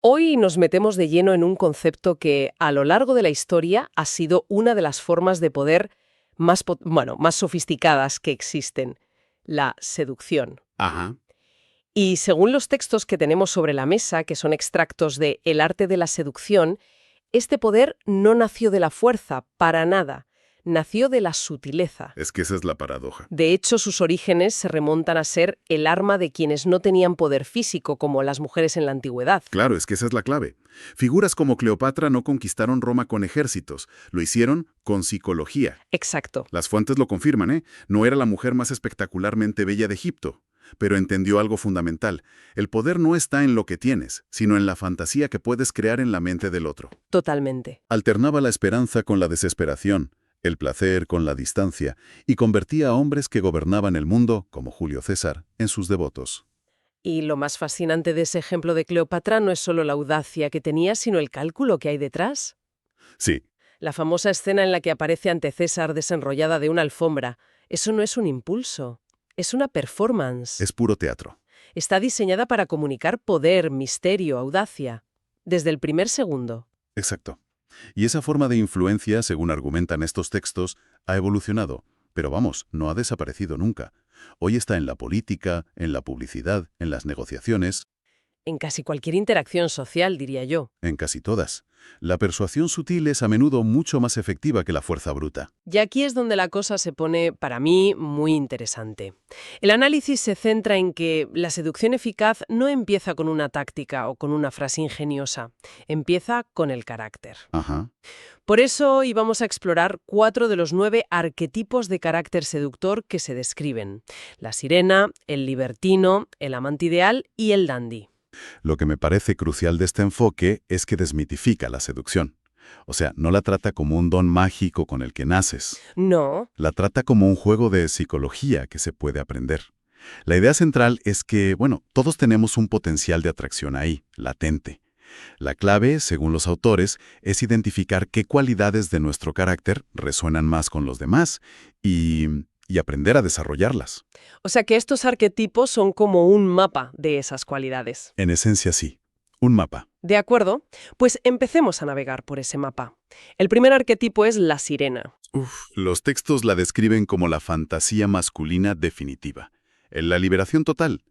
Hoy nos metemos de lleno en un concepto que a lo largo de la historia ha sido una de las formas de poder más sofisticadas que existen, la seducción. Ajá. Y según los textos que tenemos sobre la mesa, que son extractos de El arte de la seducción, este poder no nació de la fuerza, para nada, nació de la sutileza. Es que esa es la paradoja. De hecho, sus orígenes se remontan a ser el arma de quienes no tenían poder físico, como las mujeres en la antigüedad. Claro, es que esa es la clave. Figuras como Cleopatra no conquistaron Roma con ejércitos, lo hicieron con psicología. Exacto. Las fuentes lo confirman, ¿eh? No era la mujer más espectacularmente bella de Egipto, pero entendió algo fundamental. El poder no está en lo que tienes, sino en la fantasía que puedes crear en la mente del otro. Totalmente. Alternaba la esperanza con la desesperación, el placer con la distancia, y convertía a hombres que gobernaban el mundo, como Julio César, en sus devotos. Y lo más fascinante de ese ejemplo de Cleopatra no es solo la audacia que tenía, sino el cálculo que hay detrás. Sí, La famosa escena en la que aparece ante César desenrollada de una alfombra. Eso no es un impulso, es una performance. es puro teatro. Está diseñada para comunicar poder, misterio, audacia. Desde el primer segundo. Exacto. Y esa forma de influencia, según argumentan estos textos, ha evolucionado. Pero vamos, no ha desaparecido nunca. Hoy está en la política, en la publicidad, en las negociaciones, En casi cualquier interacción social, diría yo. en casi todas. La persuasión sutil es a menudo mucho más efectiva que la fuerza bruta. Y aquí es donde la cosa se pone, para mí, muy interesante. El análisis se centra en que la seducción eficaz no empieza con una táctica o con una frase ingeniosa, empieza con el carácter. Ajá. Por eso hoy vamos a explorar 4 de los 9 arquetipos de carácter seductor que se describen: la sirena, el libertino, el amante ideal y el dandy. Lo que me parece crucial de este enfoque es que desmitifica la seducción. O sea, no la trata como un don mágico con el que naces. No, La trata como un juego de psicología que se puede aprender. La idea central es que, bueno, todos tenemos un potencial de atracción ahí, latente. La clave, según los autores, es identificar qué cualidades de nuestro carácter resuenan más con los demás y aprender a desarrollarlas. o sea que estos arquetipos son como un mapa de esas cualidades. En esencia, sí. Un mapa. ¿De acuerdo? Pues empecemos a navegar por ese mapa. El primer arquetipo es la sirena. Los textos la describen como la fantasía masculina definitiva. En la liberación total.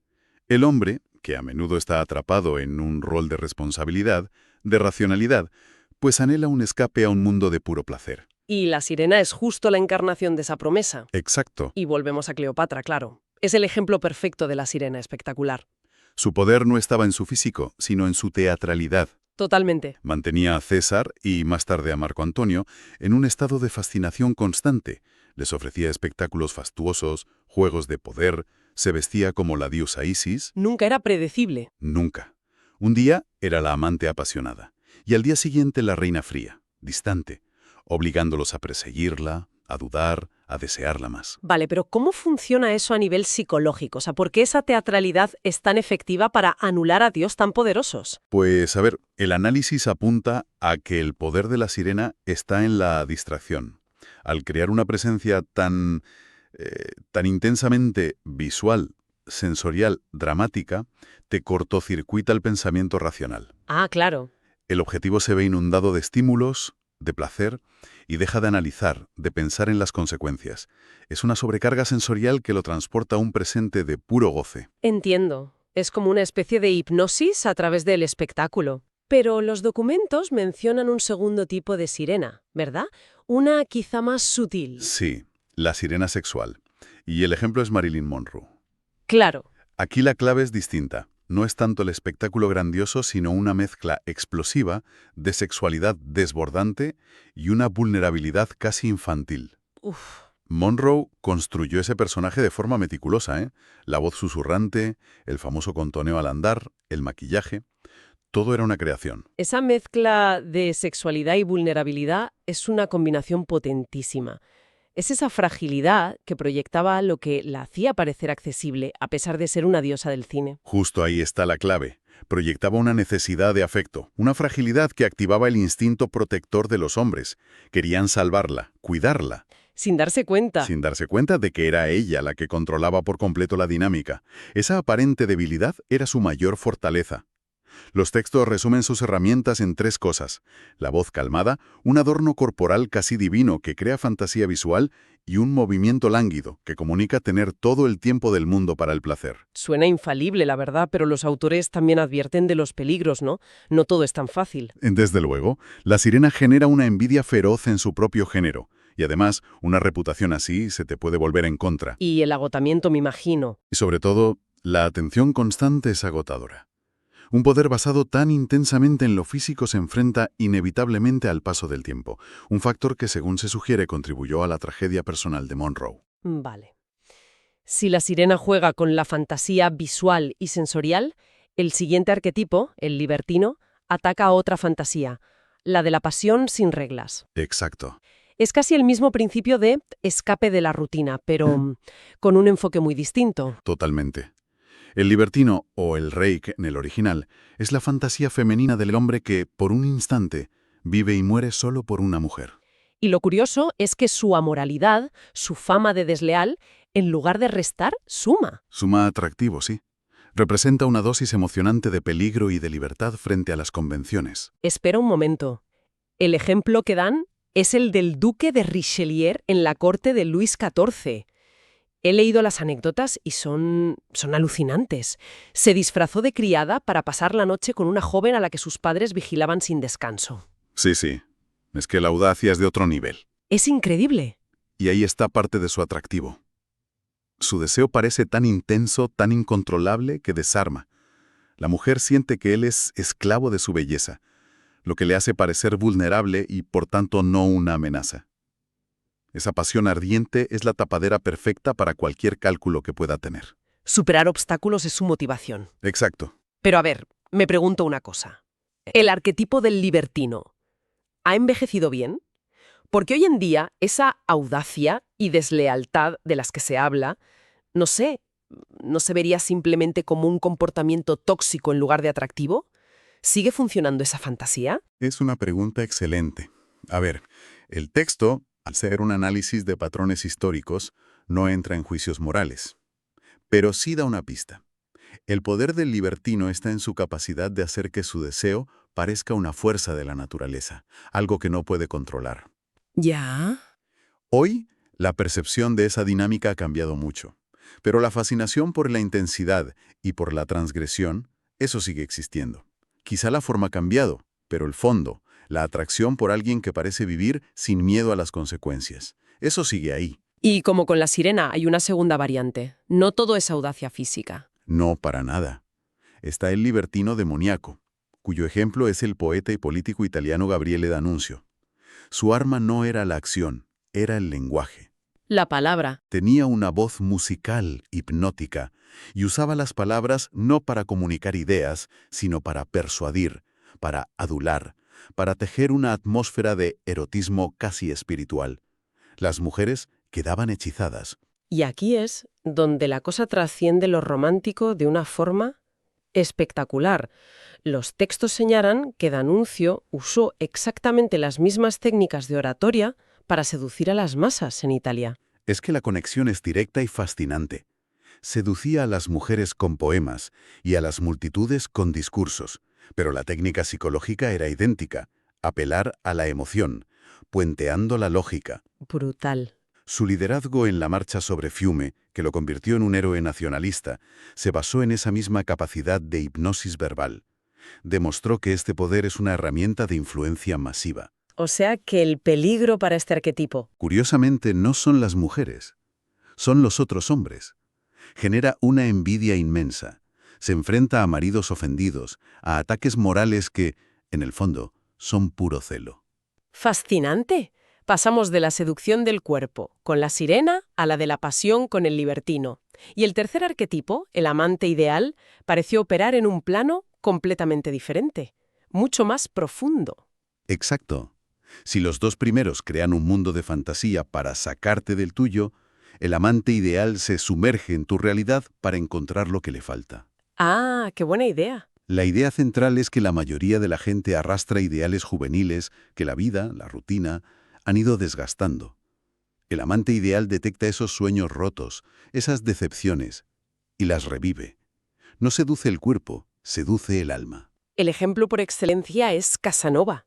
El hombre, que a menudo está atrapado en un rol de responsabilidad, de racionalidad, pues anhela un escape a un mundo de puro placer. Y la sirena es justo la encarnación de esa promesa. Exacto. Y volvemos a Cleopatra, claro. Es el ejemplo perfecto de la sirena espectacular. Su poder no estaba en su físico, sino en su teatralidad. Totalmente. Mantenía a César y más tarde a Marco Antonio en un estado de fascinación constante. Les ofrecía espectáculos fastuosos, juegos de poder, se vestía como la diosa Isis. Nunca era predecible. Nunca. Un día era la amante apasionada y al día siguiente la reina fría, distante, obligándolos a perseguirla, a dudar, a desearla más. Vale, pero ¿cómo funciona eso a nivel psicológico? O sea, ¿por qué esa teatralidad es tan efectiva para anular a dios tan poderosos? Pues, a ver, el análisis apunta a que el poder de la sirena está en la distracción. Al crear una presencia tan intensamente visual, sensorial, dramática, te cortocircuita el pensamiento racional. Ah, claro. El objetivo se ve inundado de estímulos, de placer, y deja de analizar, de pensar en las consecuencias. Es una sobrecarga sensorial que lo transporta a un presente de puro goce. Entiendo. Es como una especie de hipnosis a través del espectáculo. Pero los documentos mencionan un segundo tipo de sirena, ¿verdad? Una quizá más sutil. Sí, la sirena sexual. Y el ejemplo es Marilyn Monroe. Claro. Aquí la clave es distinta. No es tanto el espectáculo grandioso, sino una mezcla explosiva de sexualidad desbordante y una vulnerabilidad casi infantil. Uf. Monroe construyó ese personaje de forma meticulosa, ¿eh? La voz susurrante, el famoso contoneo al andar, el maquillaje, todo era una creación. Esa mezcla de sexualidad y vulnerabilidad es una combinación potentísima. Es esa fragilidad que proyectaba lo que la hacía parecer accesible, a pesar de ser una diosa del cine. Justo ahí está la clave. Proyectaba una necesidad de afecto, una fragilidad que activaba el instinto protector de los hombres. Querían salvarla, cuidarla, Sin darse cuenta. sin darse cuenta de que era ella la que controlaba por completo la dinámica. Esa aparente debilidad era su mayor fortaleza. Los textos resumen sus herramientas en 3 cosas: la voz calmada, un adorno corporal casi divino que crea fantasía visual y un movimiento lánguido que comunica tener todo el tiempo del mundo para el placer. Suena infalible, la verdad, pero los autores también advierten de los peligros, ¿no? No todo es tan fácil. Desde luego, la sirena genera una envidia feroz en su propio género, y además, una reputación así se te puede volver en contra. Y el agotamiento, me imagino. Y sobre todo, la atención constante es agotadora. Un poder basado tan intensamente en lo físico se enfrenta inevitablemente al paso del tiempo, un factor que, según se sugiere, contribuyó a la tragedia personal de Monroe. Vale. Si la sirena juega con la fantasía visual y sensorial, el siguiente arquetipo, el libertino, ataca a otra fantasía, la de la pasión sin reglas. Exacto. Es casi el mismo principio de escape de la rutina, pero con un enfoque muy distinto. Totalmente. El libertino, o el reik en el original, es la fantasía femenina del hombre que, por un instante, vive y muere solo por una mujer. Y lo curioso es que su amoralidad, su fama de desleal, en lugar de restar, suma. Suma atractivo, sí. Representa una dosis emocionante de peligro y de libertad frente a las convenciones. Espera un momento. El ejemplo que dan es el del duque de Richelieu en la corte de Luis XIV. He leído las anécdotas y son alucinantes. Se disfrazó de criada para pasar la noche con una joven a la que sus padres vigilaban sin descanso. Sí, sí. Es que la audacia es de otro nivel. Es increíble. Y ahí está parte de su atractivo. Su deseo parece tan intenso, tan incontrolable, que desarma. La mujer siente que él es esclavo de su belleza, lo que le hace parecer vulnerable y, por tanto, no una amenaza. Esa pasión ardiente es la tapadera perfecta para cualquier cálculo que pueda tener. Superar obstáculos es su motivación. Exacto. Pero a ver, me pregunto una cosa. ¿El arquetipo del libertino ha envejecido bien? Porque hoy en día esa audacia y deslealtad de las que se habla, no sé, ¿no se vería simplemente como un comportamiento tóxico en lugar de atractivo? ¿Sigue funcionando esa fantasía? Es una pregunta excelente. A ver, el texto, al ser un análisis de patrones históricos, no entra en juicios morales. Pero sí da una pista. El poder del libertino está en su capacidad de hacer que su deseo parezca una fuerza de la naturaleza, algo que no puede controlar. Ya. Hoy, la percepción de esa dinámica ha cambiado mucho, pero la fascinación por la intensidad y por la transgresión, eso sigue existiendo. Quizá la forma ha cambiado, pero el fondo, la atracción por alguien que parece vivir sin miedo a las consecuencias, eso sigue ahí. Y como con la sirena, hay una segunda variante. No todo es audacia física. No, para nada. Está el libertino demoníaco, cuyo ejemplo es el poeta y político italiano Gabriele D'Annunzio. Su arma no era la acción, era el lenguaje. La palabra. Tenía una voz musical, hipnótica, y usaba las palabras no para comunicar ideas, sino para persuadir, para adular, para tejer una atmósfera de erotismo casi espiritual. Las mujeres quedaban hechizadas. Y aquí es donde la cosa trasciende lo romántico de una forma espectacular. Los textos señalan que D'Annunzio usó exactamente las mismas técnicas de oratoria para seducir a las masas en Italia. Es que la conexión es directa y fascinante. Seducía a las mujeres con poemas y a las multitudes con discursos, pero la técnica psicológica era idéntica, apelar a la emoción, puenteando la lógica. Brutal. Su liderazgo en la marcha sobre Fiume, que lo convirtió en un héroe nacionalista, se basó en esa misma capacidad de hipnosis verbal. Demostró que este poder es una herramienta de influencia masiva. O sea que el peligro para este arquetipo. Curiosamente, no son las mujeres, son los otros hombres. Genera una envidia inmensa. Se enfrenta a maridos ofendidos, a ataques morales que, en el fondo, son puro celo. Fascinante. Pasamos de la seducción del cuerpo, con la sirena, a la de la pasión con el libertino. Y el tercer arquetipo, el amante ideal, pareció operar en un plano completamente diferente, mucho más profundo. Exacto. Si los dos primeros crean un mundo de fantasía para sacarte del tuyo, el amante ideal se sumerge en tu realidad para encontrar lo que le falta. Ah, qué buena idea. La idea central es que la mayoría de la gente arrastra ideales juveniles que la vida, la rutina, han ido desgastando. El amante ideal detecta esos sueños rotos, esas decepciones, y las revive. No seduce el cuerpo, seduce el alma. El ejemplo por excelencia es Casanova.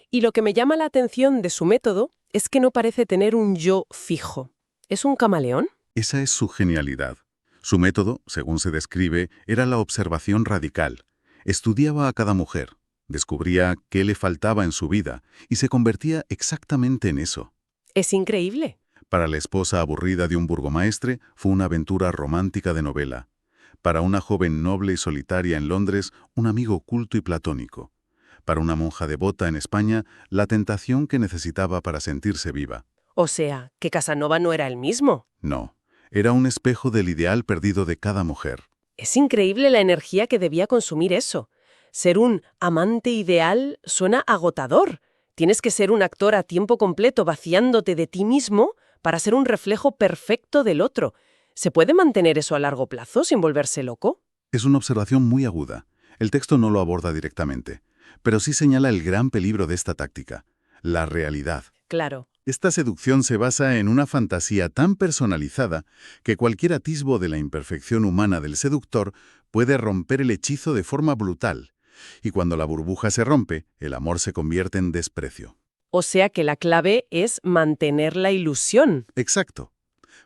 Y lo que me llama la atención de su método es que no parece tener un yo fijo. ¿Es un camaleón? Esa es su genialidad. Su método, según se describe, era la observación radical. Estudiaba a cada mujer, descubría qué le faltaba en su vida y se convertía exactamente en eso. Es increíble. Para la esposa aburrida de un burgomaestre fue una aventura romántica de novela. Para una joven noble y solitaria en Londres, un amigo oculto y platónico. Para una monja devota en España, la tentación que necesitaba para sentirse viva. O sea, que Casanova no era el mismo. No, era un espejo del ideal perdido de cada mujer. Es increíble la energía que debía consumir eso. Ser un amante ideal suena agotador. Tienes que ser un actor a tiempo completo vaciándote de ti mismo para ser un reflejo perfecto del otro. ¿Se puede mantener eso a largo plazo sin volverse loco? Es una observación muy aguda. El texto no lo aborda directamente, pero sí señala el gran peligro de esta táctica, la realidad. Claro. Esta seducción se basa en una fantasía tan personalizada que cualquier atisbo de la imperfección humana del seductor puede romper el hechizo de forma brutal. Y cuando la burbuja se rompe, el amor se convierte en desprecio. O sea que la clave es mantener la ilusión. Exacto.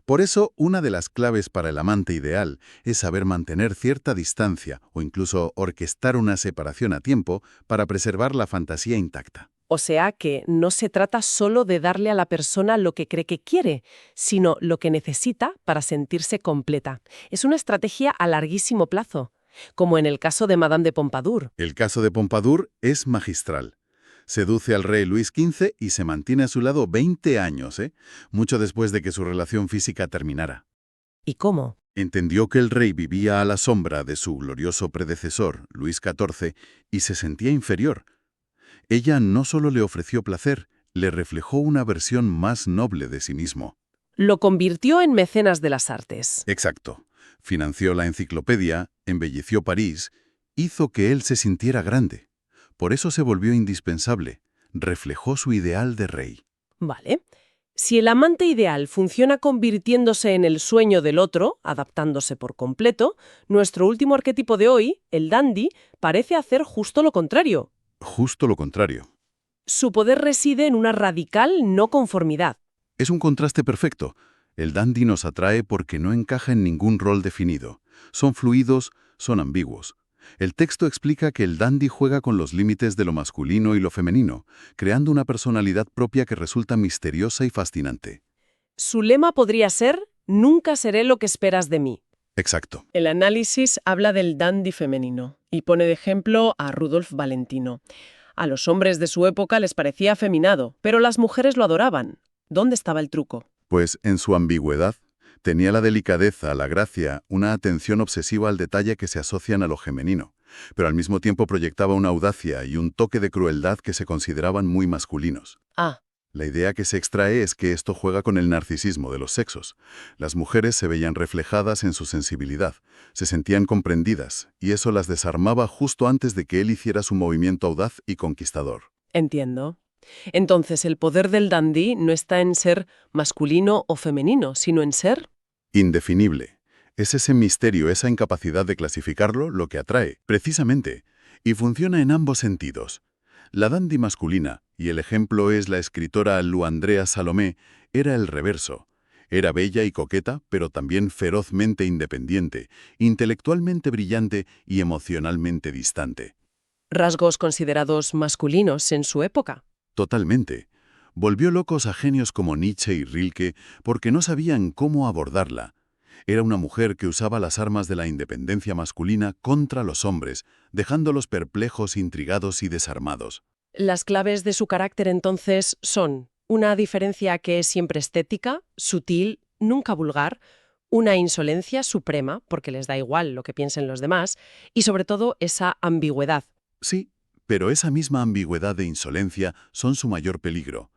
Por eso, una de las claves para el amante ideal es saber mantener cierta distancia o incluso orquestar una separación a tiempo para preservar la fantasía intacta. O sea que no se trata solo de darle a la persona lo que cree que quiere, sino lo que necesita para sentirse completa. Es una estrategia a larguísimo plazo, como en el caso de Madame de Pompadour. El caso de Pompadour es magistral. Seduce al rey Luis XV y se mantiene a su lado 20 años, mucho después de que su relación física terminara. ¿Y cómo? Entendió que el rey vivía a la sombra de su glorioso predecesor, Luis XIV, y se sentía inferior. Ella no solo le ofreció placer, le reflejó una versión más noble de sí mismo. Lo convirtió en mecenas de las artes. Exacto. Financió la enciclopedia, embelleció París, hizo que él se sintiera grande. Por eso se volvió indispensable. Reflejó su ideal de rey. Vale. Si el amante ideal funciona convirtiéndose en el sueño del otro, adaptándose por completo, nuestro último arquetipo de hoy, el dandy, parece hacer justo lo contrario. Justo lo contrario. Su poder reside en una radical no conformidad. Es un contraste perfecto. El dandy nos atrae porque no encaja en ningún rol definido. Son fluidos, son ambiguos. El texto explica que el dandy juega con los límites de lo masculino y lo femenino, creando una personalidad propia que resulta misteriosa y fascinante. Su lema podría ser: nunca seré lo que esperas de mí. Exacto. El análisis habla del dandy femenino y pone de ejemplo a Rudolf Valentino. A los hombres de su época les parecía afeminado, pero las mujeres lo adoraban. ¿Dónde estaba el truco? Pues en su ambigüedad, tenía la delicadeza, la gracia, una atención obsesiva al detalle que se asocian a lo femenino, pero al mismo tiempo proyectaba una audacia y un toque de crueldad que se consideraban muy masculinos. Ah, La idea que se extrae es que esto juega con el narcisismo de los sexos. Las mujeres se veían reflejadas en su sensibilidad, se sentían comprendidas, y eso las desarmaba justo antes de que él hiciera su movimiento audaz y conquistador. entiendo. Entonces, el poder del dandy no está en ser masculino o femenino, sino en ser... Indefinible. Es ese misterio, esa incapacidad de clasificarlo lo que atrae, precisamente, y funciona en ambos sentidos. La dandy masculina, y el ejemplo es la escritora Luandrea Salomé, era el reverso. Era bella y coqueta, pero también ferozmente independiente, intelectualmente brillante y emocionalmente distante. rasgos considerados masculinos en su época. Totalmente. Volvió locos a genios como Nietzsche y Rilke porque no sabían cómo abordarla. Era una mujer que usaba las armas de la independencia masculina contra los hombres, dejándolos perplejos, intrigados y desarmados. Las claves de su carácter entonces son una diferencia que es siempre estética, sutil, nunca vulgar, una insolencia suprema, porque les da igual lo que piensen los demás, y sobre todo esa ambigüedad. Sí, pero esa misma ambigüedad e insolencia son su mayor peligro.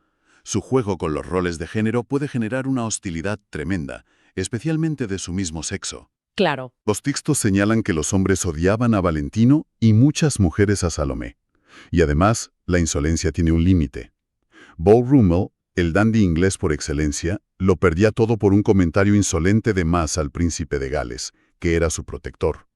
Su juego con los roles de género puede generar una hostilidad tremenda, especialmente de su mismo sexo. Claro, Los textos señalan que los hombres odiaban a Valentino y muchas mujeres a Salomé. Y además, la insolencia tiene un límite. Beau Brummel, el dandy inglés por excelencia, lo perdía todo por un comentario insolente de más al príncipe de Gales, que era su protector.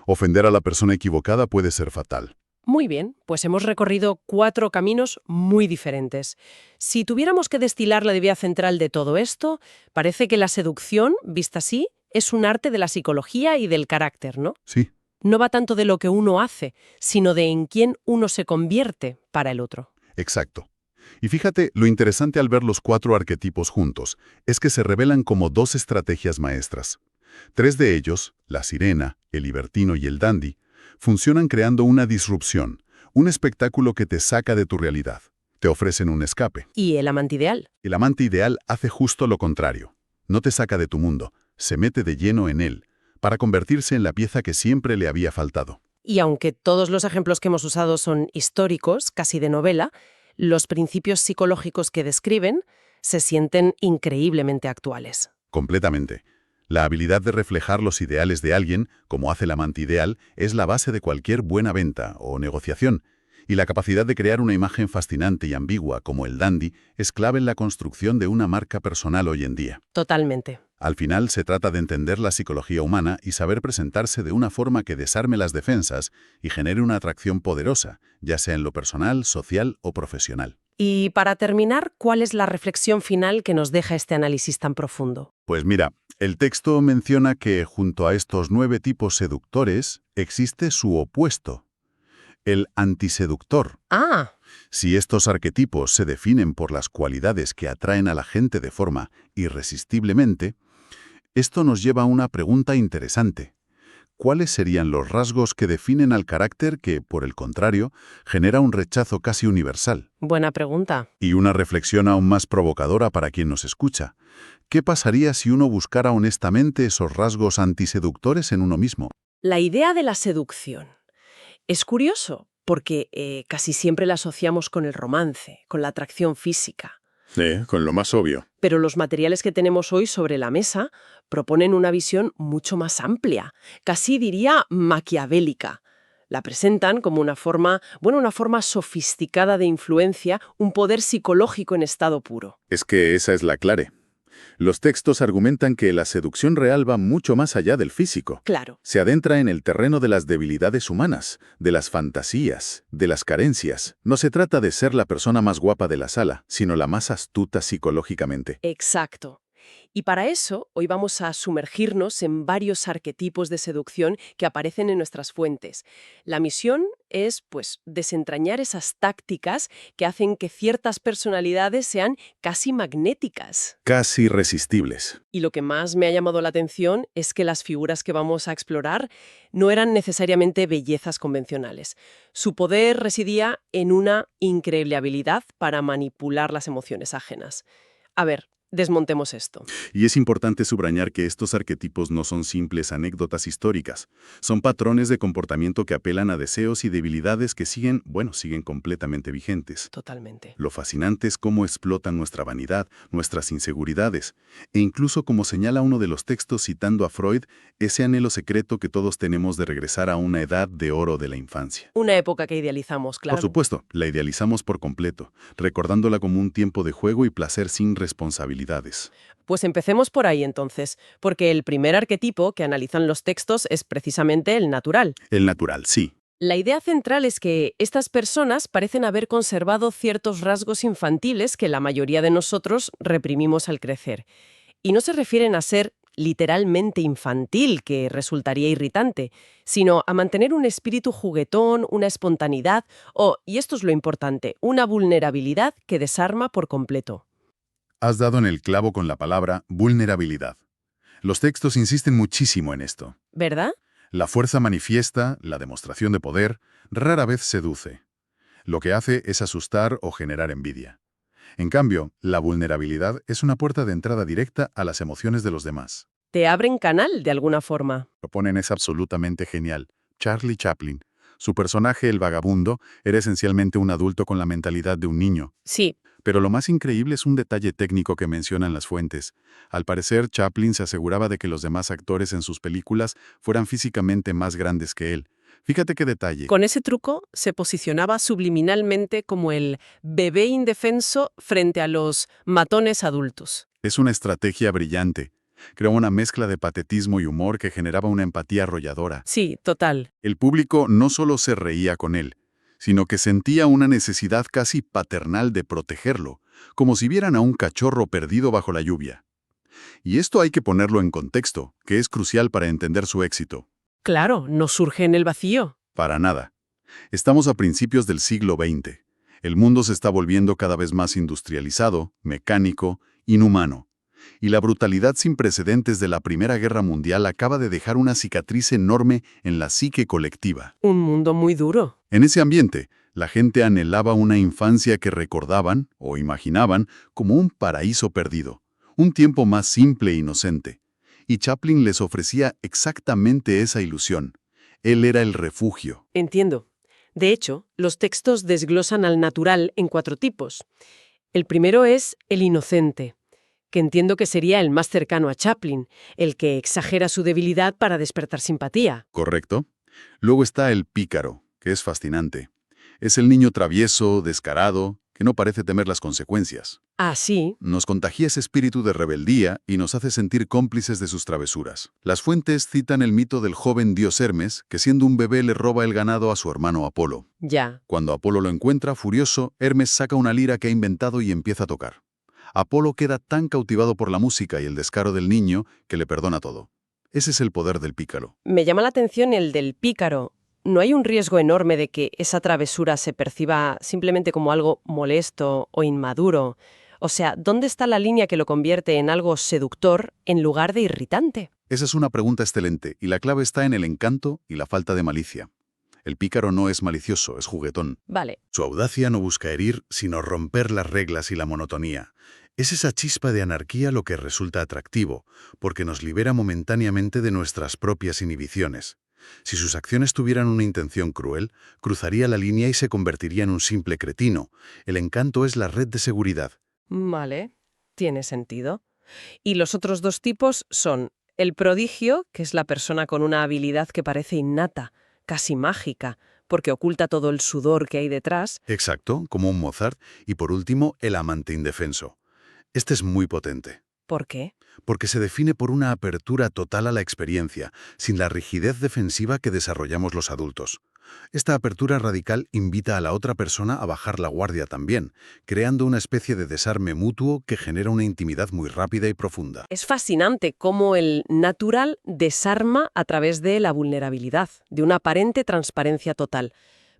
Ofender a la persona equivocada puede ser fatal. Muy bien, pues hemos recorrido 4 caminos muy diferentes. Si tuviéramos que destilar la idea central de todo esto, parece que la seducción, vista así, es un arte de la psicología y del carácter, ¿no? Sí, No va tanto de lo que uno hace, sino de en quién uno se convierte para el otro. exacto. Y fíjate, lo interesante al ver los 4 arquetipos juntos es que se revelan como 2 estrategias maestras. 3 de ellos, la sirena, el libertino y el dandy, funcionan creando una disrupción, un espectáculo que te saca de tu realidad. Te ofrecen un escape. ¿Y el amante ideal? El amante ideal hace justo lo contrario. No te saca de tu mundo, se mete de lleno en él, para convertirse en la pieza que siempre le había faltado. Y aunque todos los ejemplos que hemos usado son históricos, casi de novela, los principios psicológicos que describen se sienten increíblemente actuales. Completamente. La habilidad de reflejar los ideales de alguien, como hace el amante ideal, es la base de cualquier buena venta o negociación. Y la capacidad de crear una imagen fascinante y ambigua como el dandy es clave en la construcción de una marca personal hoy en día. Totalmente. Al final se trata de entender la psicología humana y saber presentarse de una forma que desarme las defensas y genere una atracción poderosa, ya sea en lo personal, social o profesional. Y para terminar, ¿cuál es la reflexión final que nos deja este análisis tan profundo? Pues mira, el texto menciona que junto a estos 9 tipos seductores existe su opuesto, el antiseductor. Ah, Si estos arquetipos se definen por las cualidades que atraen a la gente de forma irresistiblemente, esto nos lleva a una pregunta interesante. ¿Cuáles serían los rasgos que definen al carácter que, por el contrario, genera un rechazo casi universal? buena pregunta. Y una reflexión aún más provocadora para quien nos escucha. ¿Qué pasaría si uno buscara honestamente esos rasgos antiseductores en uno mismo? La idea de la seducción. Es curioso, porque casi siempre la asociamos con el romance, con la atracción física. Con lo más obvio. Pero los materiales que tenemos hoy sobre la mesa proponen una visión mucho más amplia, casi diría maquiavélica. La presentan como una forma sofisticada de influencia, un poder psicológico en estado puro. Es que esa es la clave. Los textos argumentan que la seducción real va mucho más allá del físico. Claro. Se adentra en el terreno de las debilidades humanas, de las fantasías, de las carencias. No se trata de ser la persona más guapa de la sala, sino la más astuta psicológicamente. Exacto. Y para eso, hoy vamos a sumergirnos en varios arquetipos de seducción que aparecen en nuestras fuentes. La misión es, desentrañar esas tácticas que hacen que ciertas personalidades sean casi magnéticas. Casi irresistibles. Y lo que más me ha llamado la atención es que las figuras que vamos a explorar no eran necesariamente bellezas convencionales. Su poder residía en una increíble habilidad para manipular las emociones ajenas. A ver, desmontemos esto. Y es importante subrayar que estos arquetipos no son simples anécdotas históricas. Son patrones de comportamiento que apelan a deseos y debilidades que siguen completamente vigentes. Totalmente. Lo fascinante es cómo explotan nuestra vanidad, nuestras inseguridades, e incluso como señala uno de los textos citando a Freud, ese anhelo secreto que todos tenemos de regresar a una edad de oro de la infancia. Una época que idealizamos, claro. Por supuesto, la idealizamos por completo, recordándola como un tiempo de juego y placer sin responsabilidades. Pues empecemos por ahí entonces, porque el primer arquetipo que analizan los textos es precisamente el natural. El natural, sí. La idea central es que estas personas parecen haber conservado ciertos rasgos infantiles que la mayoría de nosotros reprimimos al crecer. Y no se refieren a ser literalmente infantil, que resultaría irritante, sino a mantener un espíritu juguetón, una espontaneidad o, y esto es lo importante, una vulnerabilidad que desarma por completo. Has dado en el clavo con la palabra vulnerabilidad. Los textos insisten muchísimo en esto. ¿Verdad? La fuerza manifiesta, la demostración de poder, rara vez seduce. Lo que hace es asustar o generar envidia. En cambio, la vulnerabilidad es una puerta de entrada directa a las emociones de los demás. Te abren canal de alguna forma. Lo ponen es absolutamente genial. Charlie Chaplin. Su personaje, el vagabundo, era esencialmente un adulto con la mentalidad de un niño. Sí. Pero lo más increíble es un detalle técnico que mencionan las fuentes. Al parecer, Chaplin se aseguraba de que los demás actores en sus películas fueran físicamente más grandes que él. Fíjate qué detalle. Con ese truco se posicionaba subliminalmente como el bebé indefenso frente a los matones adultos. Es una estrategia brillante. Creó una mezcla de patetismo y humor que generaba una empatía arrolladora. Sí, total. El público no solo se reía con él, sino que sentía una necesidad casi paternal de protegerlo, como si vieran a un cachorro perdido bajo la lluvia. Y esto hay que ponerlo en contexto, que es crucial para entender su éxito. Claro, no surge en el vacío. Para nada. Estamos a principios del siglo XX. El mundo se está volviendo cada vez más industrializado, mecánico, inhumano. Y la brutalidad sin precedentes de la Primera Guerra Mundial acaba de dejar una cicatriz enorme en la psique colectiva. Un mundo muy duro. En ese ambiente, la gente anhelaba una infancia que recordaban, o imaginaban, como un paraíso perdido, un tiempo más simple e inocente. Y Chaplin les ofrecía exactamente esa ilusión. Él era el refugio. Entiendo. De hecho, los textos desglosan al natural en 4 tipos. El primero es el inocente, que entiendo que sería el más cercano a Chaplin, el que exagera su debilidad para despertar simpatía. ¿Correcto? Luego está el pícaro, que es fascinante. Es el niño travieso, descarado, que no parece temer las consecuencias. Ah, sí. Nos contagia ese espíritu de rebeldía y nos hace sentir cómplices de sus travesuras. Las fuentes citan el mito del joven dios Hermes, que siendo un bebé le roba el ganado a su hermano Apolo. Ya. Cuando Apolo lo encuentra, furioso, Hermes saca una lira que ha inventado y empieza a tocar. Apolo queda tan cautivado por la música y el descaro del niño que le perdona todo. Ese es el poder del pícaro. Me llama la atención el del pícaro. ¿No hay un riesgo enorme de que esa travesura se perciba simplemente como algo molesto o inmaduro? O sea, ¿dónde está la línea que lo convierte en algo seductor en lugar de irritante? Esa es una pregunta excelente, y la clave está en el encanto y la falta de malicia. El pícaro no es malicioso, es juguetón. Vale. Su audacia no busca herir, sino romper las reglas y la monotonía. Es esa chispa de anarquía lo que resulta atractivo, porque nos libera momentáneamente de nuestras propias inhibiciones. Si sus acciones tuvieran una intención cruel, cruzaría la línea y se convertiría en un simple cretino. El encanto es la red de seguridad. Vale. Tiene sentido. Y los otros 2 tipos son el prodigio, que es la persona con una habilidad que parece innata, casi mágica, porque oculta todo el sudor que hay detrás. Exacto, como un Mozart. Y por último, el amante indefenso. Este es muy potente, ¿Por qué? porque se define por una apertura total a la experiencia, sin la rigidez defensiva que desarrollamos los adultos. Esta apertura radical invita a la otra persona a bajar la guardia también, creando una especie de desarme mutuo que genera una intimidad muy rápida y profunda. Es fascinante cómo el natural desarma a través de la vulnerabilidad, de una aparente transparencia total.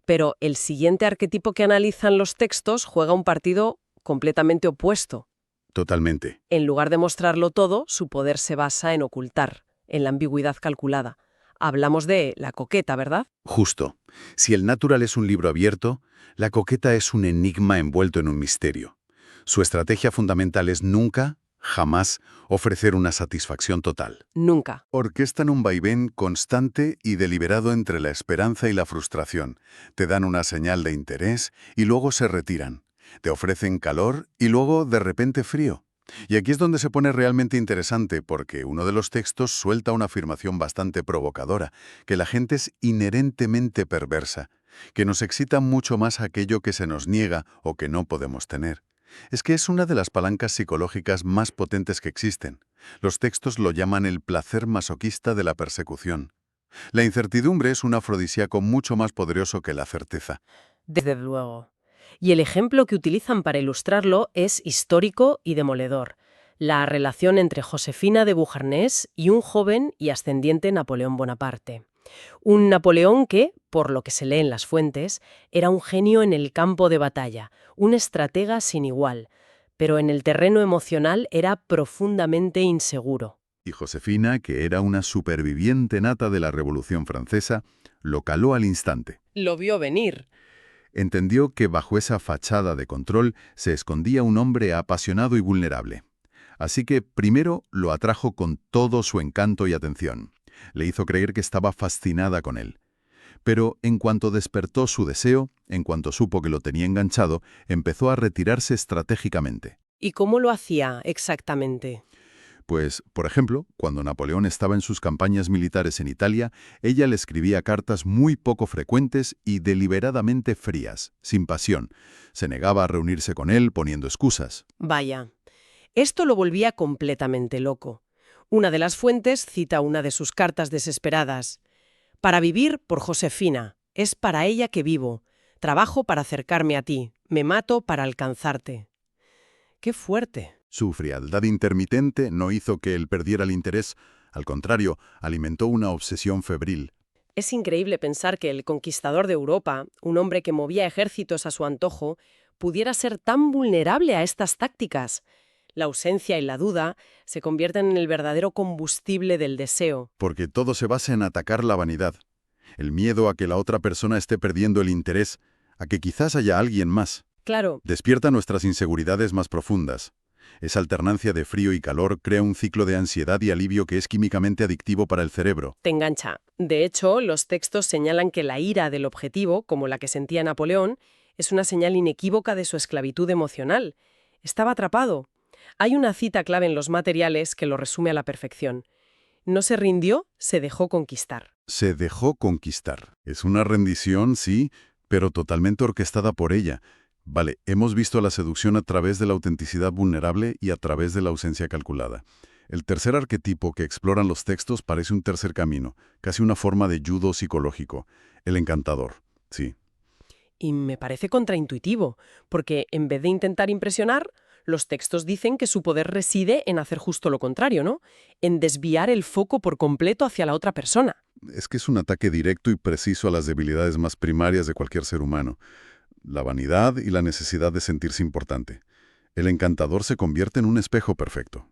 Pero el siguiente arquetipo que analizan los textos juega un partido completamente opuesto. Totalmente. En lugar de mostrarlo todo, su poder se basa en ocultar, en la ambigüedad calculada. Hablamos de la coqueta, ¿verdad? Justo. Si el natural es un libro abierto, la coqueta es un enigma envuelto en un misterio. Su estrategia fundamental es nunca, jamás, ofrecer una satisfacción total. Nunca. Orquestan un vaivén constante y deliberado entre la esperanza y la frustración. Te dan una señal de interés y luego se retiran. Te ofrecen calor y luego de repente frío. Y aquí es donde se pone realmente interesante, porque uno de los textos suelta una afirmación bastante provocadora, que la gente es inherentemente perversa, que nos excita mucho más aquello que se nos niega o que no podemos tener. Es que es una de las palancas psicológicas más potentes que existen. Los textos lo llaman el placer masoquista de la persecución. La incertidumbre es un afrodisíaco mucho más poderoso que la certeza. Desde luego. Y el ejemplo que utilizan para ilustrarlo es histórico y demoledor. La relación entre Josefina de Beauharnais y un joven y ascendiente Napoleón Bonaparte. Un Napoleón que, por lo que se lee en las fuentes, era un genio en el campo de batalla, un estratega sin igual, pero en el terreno emocional era profundamente inseguro. Y Josefina, que era una superviviente nata de la Revolución Francesa, lo caló al instante. Lo vio venir. Entendió que bajo esa fachada de control se escondía un hombre apasionado y vulnerable. Así que primero lo atrajo con todo su encanto y atención. Le hizo creer que estaba fascinada con él. Pero en cuanto despertó su deseo, en cuanto supo que lo tenía enganchado, empezó a retirarse estratégicamente. ¿Y cómo lo hacía exactamente? Pues, por ejemplo, cuando Napoleón estaba en sus campañas militares en Italia, ella le escribía cartas muy poco frecuentes y deliberadamente frías, sin pasión. Se negaba a reunirse con él poniendo excusas. Vaya, esto lo volvía completamente loco. Una de las fuentes cita una de sus cartas desesperadas. Para vivir por Josefina, es para ella que vivo. Trabajo para acercarme a ti, me mato para alcanzarte. ¡Qué fuerte! Su frialdad intermitente no hizo que él perdiera el interés, al contrario, alimentó una obsesión febril. Es increíble pensar que el conquistador de Europa, un hombre que movía ejércitos a su antojo, pudiera ser tan vulnerable a estas tácticas. La ausencia y la duda se convierten en el verdadero combustible del deseo. Porque todo se basa en atacar la vanidad, el miedo a que la otra persona esté perdiendo el interés, a que quizás haya alguien más. Claro, Despierta nuestras inseguridades más profundas. Esa alternancia de frío y calor crea un ciclo de ansiedad y alivio que es químicamente adictivo para el cerebro. te engancha. De hecho, los textos señalan que la ira del objetivo, como la que sentía Napoleón, es una señal inequívoca de su esclavitud emocional. Estaba atrapado. Hay una cita clave en los materiales que lo resume a la perfección. No se rindió, se dejó conquistar. Se dejó conquistar. Es una rendición, sí, pero totalmente orquestada por ella. Vale, hemos visto la seducción a través de la autenticidad vulnerable y a través de la ausencia calculada. El tercer arquetipo que exploran los textos parece un tercer camino, casi una forma de judo psicológico. El encantador, sí. Y me parece contraintuitivo, porque en vez de intentar impresionar, los textos dicen que su poder reside en hacer justo lo contrario, ¿no? En desviar el foco por completo hacia la otra persona. Es que es un ataque directo y preciso a las debilidades más primarias de cualquier ser humano. La vanidad y la necesidad de sentirse importante. El encantador se convierte en un espejo perfecto.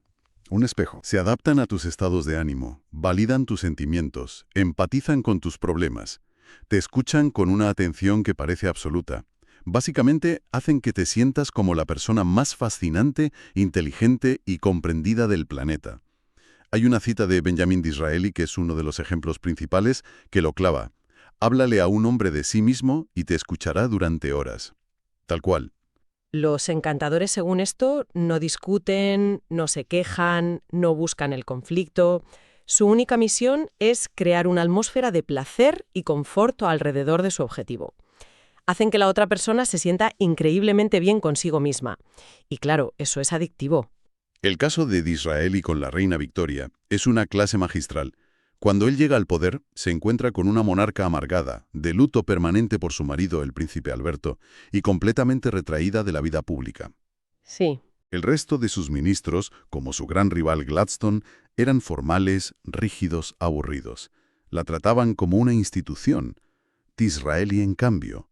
Un espejo. Se adaptan a tus estados de ánimo, validan tus sentimientos, empatizan con tus problemas, te escuchan con una atención que parece absoluta. Básicamente, hacen que te sientas como la persona más fascinante, inteligente y comprendida del planeta. Hay una cita de Benjamin Disraeli, que es uno de los ejemplos principales, que lo clava. Háblale a un hombre de sí mismo y te escuchará durante horas. Tal cual. Los encantadores, según esto, no discuten, no se quejan, no buscan el conflicto. Su única misión es crear una atmósfera de placer y confort alrededor de su objetivo. Hacen que la otra persona se sienta increíblemente bien consigo misma. Y claro, eso es adictivo. El caso de Disraeli con la reina Victoria es una clase magistral. Cuando él llega al poder, se encuentra con una monarca amargada, de luto permanente por su marido, el príncipe Alberto, y completamente retraída de la vida pública. Sí. El resto de sus ministros, como su gran rival Gladstone, eran formales, rígidos, aburridos. La trataban como una institución. Disraeli, en cambio,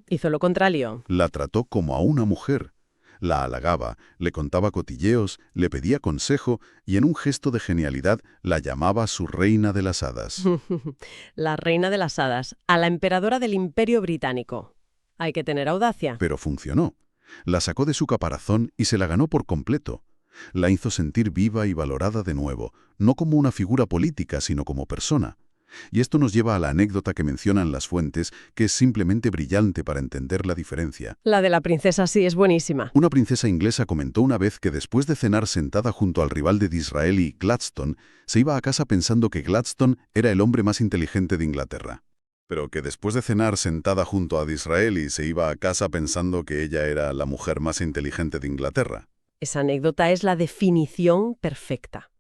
Hizo lo contrario. la trató como a una mujer. La halagaba, le contaba cotilleos, le pedía consejo y en un gesto de genialidad la llamaba su reina de las hadas. La reina de las hadas, a la emperadora del Imperio Británico. Hay que tener audacia. Pero funcionó. La sacó de su caparazón y se la ganó por completo. La hizo sentir viva y valorada de nuevo, no como una figura política, sino como persona. Y esto nos lleva a la anécdota que mencionan las fuentes, que es simplemente brillante para entender la diferencia. La de la princesa sí es buenísima. Una princesa inglesa comentó una vez que después de cenar sentada junto al rival de Disraeli, Gladstone, se iba a casa pensando que Gladstone era el hombre más inteligente de Inglaterra. Pero que después de cenar sentada junto a Disraeli se iba a casa pensando que ella era la mujer más inteligente de Inglaterra. Esa anécdota es la definición perfecta.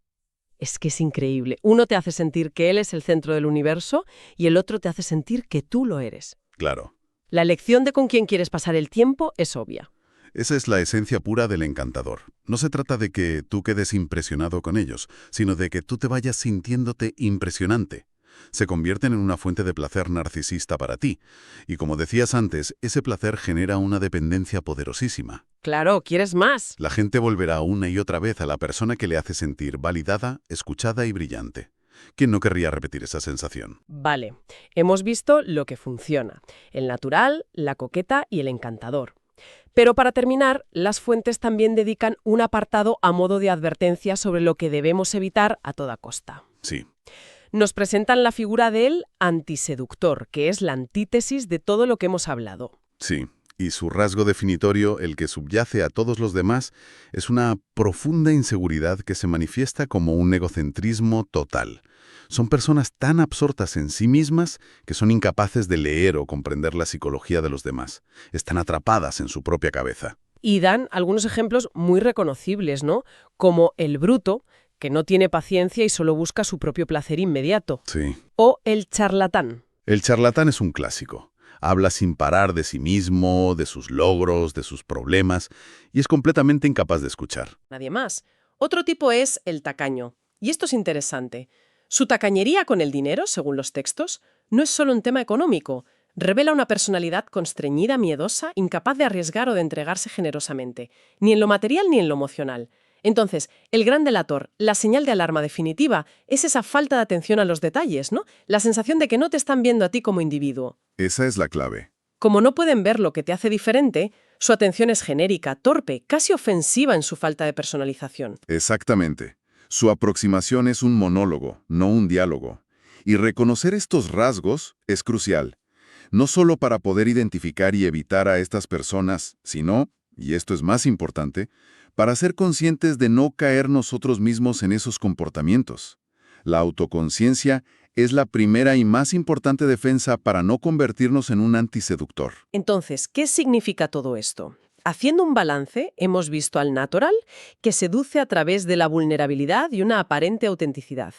Es que es increíble. Uno te hace sentir que él es el centro del universo y el otro te hace sentir que tú lo eres. Claro. La elección de con quién quieres pasar el tiempo es obvia. Esa es la esencia pura del encantador. No se trata de que tú quedes impresionado con ellos, sino de que tú te vayas sintiéndote impresionante. Se convierten en una fuente de placer narcisista para ti. Y como decías antes, ese placer genera una dependencia poderosísima. Claro, ¿quieres más? La gente volverá una y otra vez a la persona que le hace sentir validada, escuchada y brillante. ¿Quién no querría repetir esa sensación? Vale, hemos visto lo que funciona. El natural, la coqueta y el encantador. Pero para terminar, las fuentes también dedican un apartado a modo de advertencia sobre lo que debemos evitar a toda costa. Sí. Nos presentan la figura del antiseductor, que es la antítesis de todo lo que hemos hablado. Sí. Y su rasgo definitorio, el que subyace a todos los demás, es una profunda inseguridad que se manifiesta como un egocentrismo total. Son personas tan absortas en sí mismas que son incapaces de leer o comprender la psicología de los demás. Están atrapadas en su propia cabeza. Y dan algunos ejemplos muy reconocibles, ¿no? Como el bruto, que no tiene paciencia y solo busca su propio placer inmediato. Sí. O el charlatán. El charlatán es un clásico. Habla sin parar de sí mismo, de sus logros, de sus problemas, y es completamente incapaz de escuchar. Nadie más. Otro tipo es el tacaño. Y esto es interesante. Su tacañería con el dinero, según los textos, no es solo un tema económico. Revela una personalidad constreñida, miedosa, incapaz de arriesgar o de entregarse generosamente, ni en lo material ni en lo emocional. Entonces, el gran delator, la señal de alarma definitiva, es esa falta de atención a los detalles, ¿no? La sensación de que no te están viendo a ti como individuo. Esa es la clave. Como no pueden ver lo que te hace diferente, su atención es genérica, torpe, casi ofensiva en su falta de personalización. Exactamente. Su aproximación es un monólogo, no un diálogo. Y reconocer estos rasgos es crucial. No solo para poder identificar y evitar a estas personas, sino, y esto es más importante, para ser conscientes de no caer nosotros mismos en esos comportamientos. La autoconciencia es la primera y más importante defensa para no convertirnos en un antiseductor. Entonces, ¿qué significa todo esto? Haciendo un balance, hemos visto al natural, que seduce a través de la vulnerabilidad y una aparente autenticidad.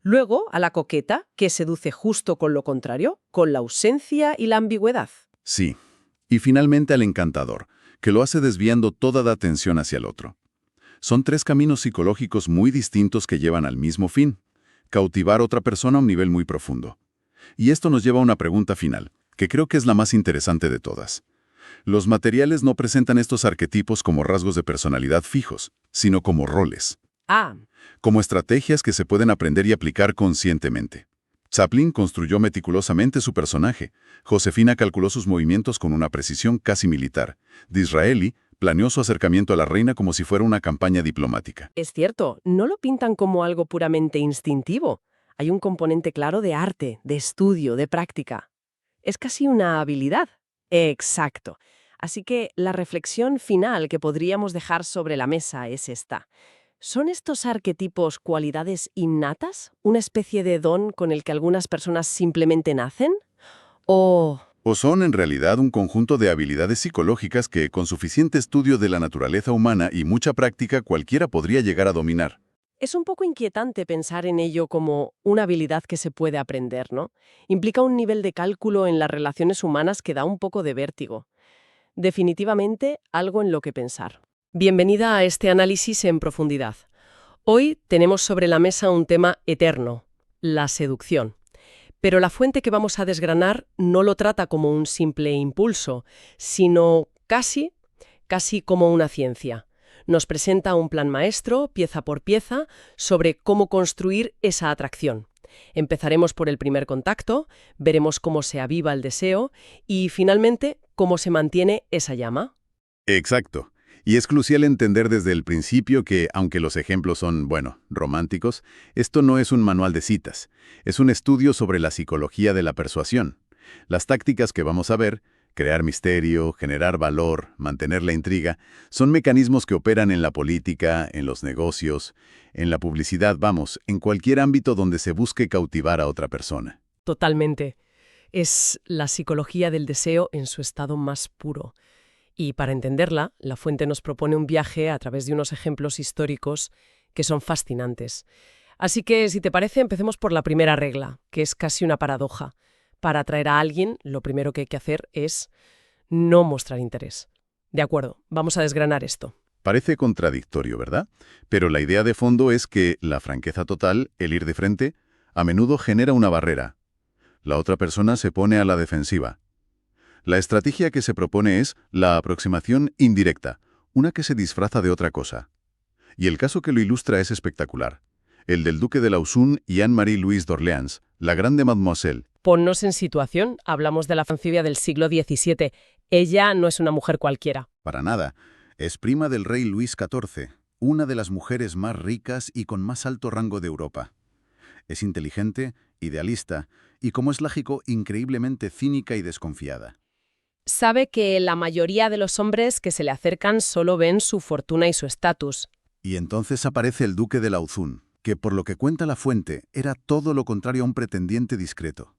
Luego, a la coqueta, que seduce justo con lo contrario, con la ausencia y la ambigüedad. Sí. Y finalmente al encantador, que lo hace desviando toda la atención hacia el otro. Son tres caminos psicológicos muy distintos que llevan al mismo fin: cautivar a otra persona a un nivel muy profundo. Y esto nos lleva a una pregunta final, que creo que es la más interesante de todas. Los materiales no presentan estos arquetipos como rasgos de personalidad fijos, sino como roles, Ah, como estrategias que se pueden aprender y aplicar conscientemente. Chaplin construyó meticulosamente su personaje. Josefina calculó sus movimientos con una precisión casi militar. Disraeli planeó su acercamiento a la reina como si fuera una campaña diplomática. es cierto, no lo pintan como algo puramente instintivo. Hay un componente claro de arte, de estudio, de práctica. Es casi una habilidad. Exacto. Así que la reflexión final que podríamos dejar sobre la mesa es esta. ¿Son estos arquetipos cualidades innatas? ¿Una especie de don con el que algunas personas simplemente nacen? ¿O O son en realidad un conjunto de habilidades psicológicas que, con suficiente estudio de la naturaleza humana y mucha práctica, cualquiera podría llegar a dominar? es un poco inquietante pensar en ello como una habilidad que se puede aprender, ¿no? Implica un nivel de cálculo en las relaciones humanas que da un poco de vértigo. Definitivamente algo en lo que pensar. Bienvenida a este análisis en profundidad. Hoy tenemos sobre la mesa un tema eterno, la seducción. Pero la fuente que vamos a desgranar no lo trata como un simple impulso, sino casi como una ciencia. Nos presenta un plan maestro, pieza por pieza, sobre cómo construir esa atracción. Empezaremos por el primer contacto, veremos cómo se aviva el deseo y, finalmente, cómo se mantiene esa llama. Exacto. Y es crucial entender desde el principio que, aunque los ejemplos son, románticos, esto no es un manual de citas. Es un estudio sobre la psicología de la persuasión. Las tácticas que vamos a ver, crear misterio, generar valor, mantener la intriga, son mecanismos que operan en la política, en los negocios, en la publicidad, en cualquier ámbito donde se busque cautivar a otra persona. Totalmente. Es la psicología del deseo en su estado más puro. Y para entenderla, la fuente nos propone un viaje a través de unos ejemplos históricos que son fascinantes. Así que, si te parece, empecemos por la primera regla, que es casi una paradoja. Para atraer a alguien, lo primero que hay que hacer es no mostrar interés. De acuerdo, vamos a desgranar esto. Parece contradictorio, ¿verdad? Pero la idea de fondo es que la franqueza total, el ir de frente, a menudo genera una barrera. La otra persona se pone a la defensiva. La estrategia que se propone es la aproximación indirecta, una que se disfraza de otra cosa. Y el caso que lo ilustra es espectacular. El del duque de Lauzun y Anne-Marie Louise d'Orléans, la grande mademoiselle. Ponnos en situación, hablamos de la Francia del siglo XVII. Ella no es una mujer cualquiera. Para nada. Es prima del rey Luis XIV, una de las mujeres más ricas y con más alto rango de Europa. Es inteligente, idealista y, como es lógico, increíblemente cínica y desconfiada. Sabe que la mayoría de los hombres que se le acercan solo ven su fortuna y su estatus. Y entonces aparece el duque de Lauzun, que, por lo que cuenta la fuente, era todo lo contrario a un pretendiente discreto.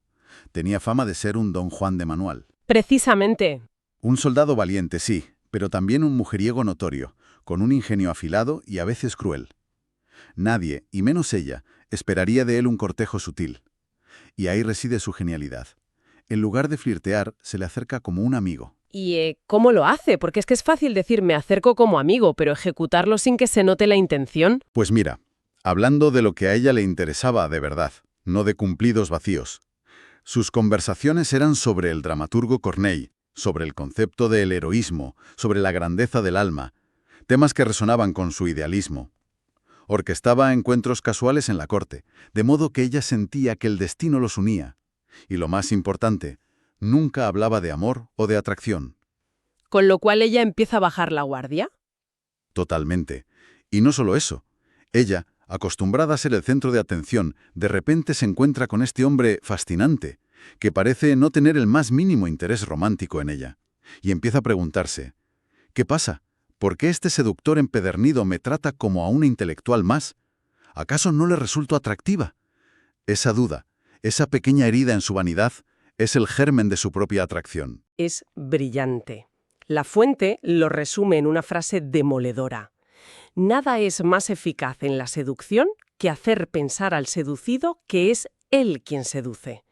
Tenía fama de ser un don Juan de manual. Precisamente. Un soldado valiente, sí, pero también un mujeriego notorio, con un ingenio afilado y a veces cruel. Nadie, y menos ella, esperaría de él un cortejo sutil. Y ahí reside su genialidad. En lugar de flirtear, se le acerca como un amigo. ¿Y cómo lo hace? Porque es que es fácil decir me acerco como amigo, pero ejecutarlo sin que se note la intención. Pues mira, hablando de lo que a ella le interesaba de verdad, no de cumplidos vacíos. Sus conversaciones eran sobre el dramaturgo Corneille, sobre el concepto del heroísmo, sobre la grandeza del alma, temas que resonaban con su idealismo. Orquestaba encuentros casuales en la corte, de modo que ella sentía que el destino los unía. Y lo más importante, nunca hablaba de amor o de atracción. Con lo cual ella empieza a bajar la guardia. Totalmente. Y no solo eso. Ella, acostumbrada a ser el centro de atención, de repente se encuentra con este hombre fascinante, que parece no tener el más mínimo interés romántico en ella. Y empieza a preguntarse, ¿qué pasa? ¿Por qué este seductor empedernido me trata como a una intelectual más? ¿Acaso no le resulto atractiva? Esa duda, esa pequeña herida en su vanidad, es el germen de su propia atracción. Es brillante. La Fuente lo resume en una frase demoledora. Nada es más eficaz en la seducción que hacer pensar al seducido que es él quien seduce.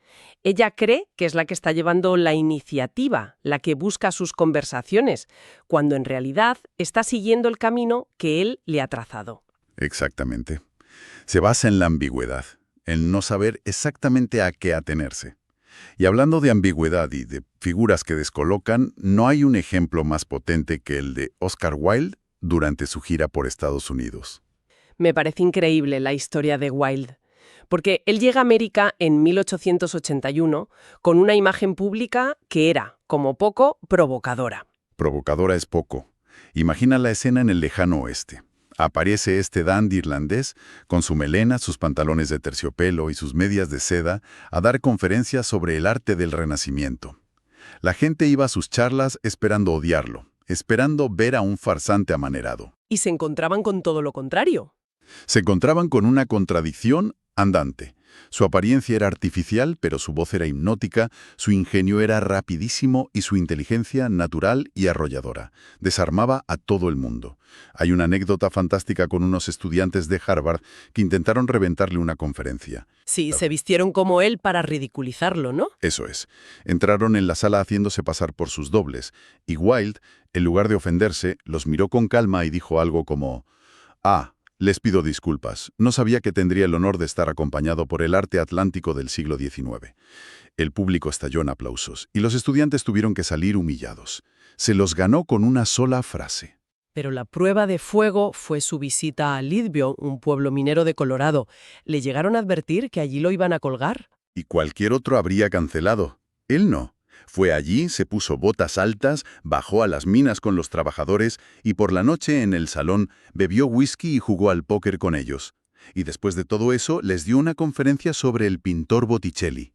Ella cree que es la que está llevando la iniciativa, la que busca sus conversaciones, cuando en realidad está siguiendo el camino que él le ha trazado. Exactamente. Se basa en la ambigüedad, en no saber exactamente a qué atenerse. Y hablando de ambigüedad y de figuras que descolocan, no hay un ejemplo más potente que el de Oscar Wilde durante su gira por Estados Unidos. Me parece increíble la historia de Wilde, porque él llega a América en 1881 con una imagen pública que era, como poco, provocadora. Provocadora es poco. Imagina la escena en el lejano oeste. Aparece este dandy irlandés con su melena, sus pantalones de terciopelo y sus medias de seda a dar conferencias sobre el arte del Renacimiento. La gente iba a sus charlas esperando odiarlo, esperando ver a un farsante amanerado. Y se encontraban con todo lo contrario. Se encontraban con una contradicción andante. Su apariencia era artificial, pero su voz era hipnótica, su ingenio era rapidísimo y su inteligencia natural y arrolladora. Desarmaba a todo el mundo. Hay una anécdota fantástica con unos estudiantes de Harvard que intentaron reventarle una conferencia. Sí, se vistieron como él para ridiculizarlo, ¿no? Eso es. Entraron en la sala haciéndose pasar por sus dobles, y Wilde, en lugar de ofenderse, los miró con calma y dijo algo como: «Ah, les pido disculpas. No sabía que tendría el honor de estar acompañado por el arte atlántico del siglo XIX». El público estalló en aplausos, y los estudiantes tuvieron que salir humillados. Se los ganó con una sola frase. Pero la prueba de fuego fue su visita a Leadville, un pueblo minero de Colorado. ¿Le llegaron a advertir que allí lo iban a colgar? Y cualquier otro habría cancelado. Él no. Fue allí, se puso botas altas, bajó a las minas con los trabajadores y por la noche en el salón bebió whisky y jugó al póker con ellos. Y después de todo eso les dio una conferencia sobre el pintor Botticelli.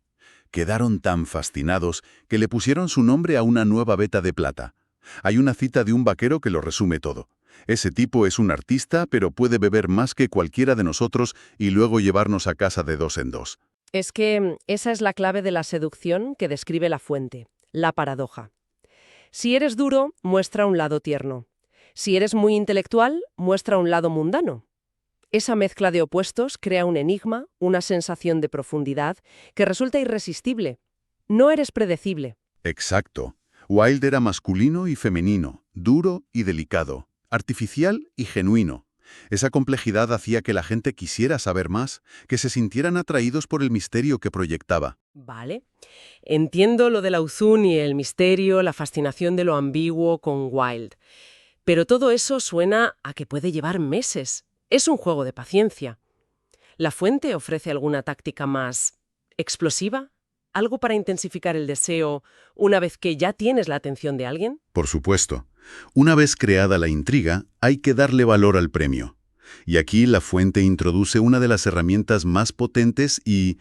Quedaron tan fascinados que le pusieron su nombre a una nueva veta de plata. Hay una cita de un vaquero que lo resume todo. Ese tipo es un artista, pero puede beber más que cualquiera de nosotros y luego llevarnos a casa de dos en dos. Es que esa es la clave de la seducción que describe La Fuente, la paradoja. Si eres duro, muestra un lado tierno. Si eres muy intelectual, muestra un lado mundano. Esa mezcla de opuestos crea un enigma, una sensación de profundidad, que resulta irresistible. No eres predecible. Exacto. Wilde era masculino y femenino, duro y delicado, artificial y genuino. Esa complejidad hacía que la gente quisiera saber más, que se sintieran atraídos por el misterio que proyectaba. Vale. Entiendo lo de Lauzun y el misterio, la fascinación de lo ambiguo con Wilde. Pero todo eso suena a que puede llevar meses. Es un juego de paciencia. ¿La Fuente ofrece alguna táctica más explosiva? ¿Algo para intensificar el deseo una vez que ya tienes la atención de alguien? Por supuesto. Una vez creada la intriga, hay que darle valor al premio. Y aquí La Fuente introduce una de las herramientas más potentes y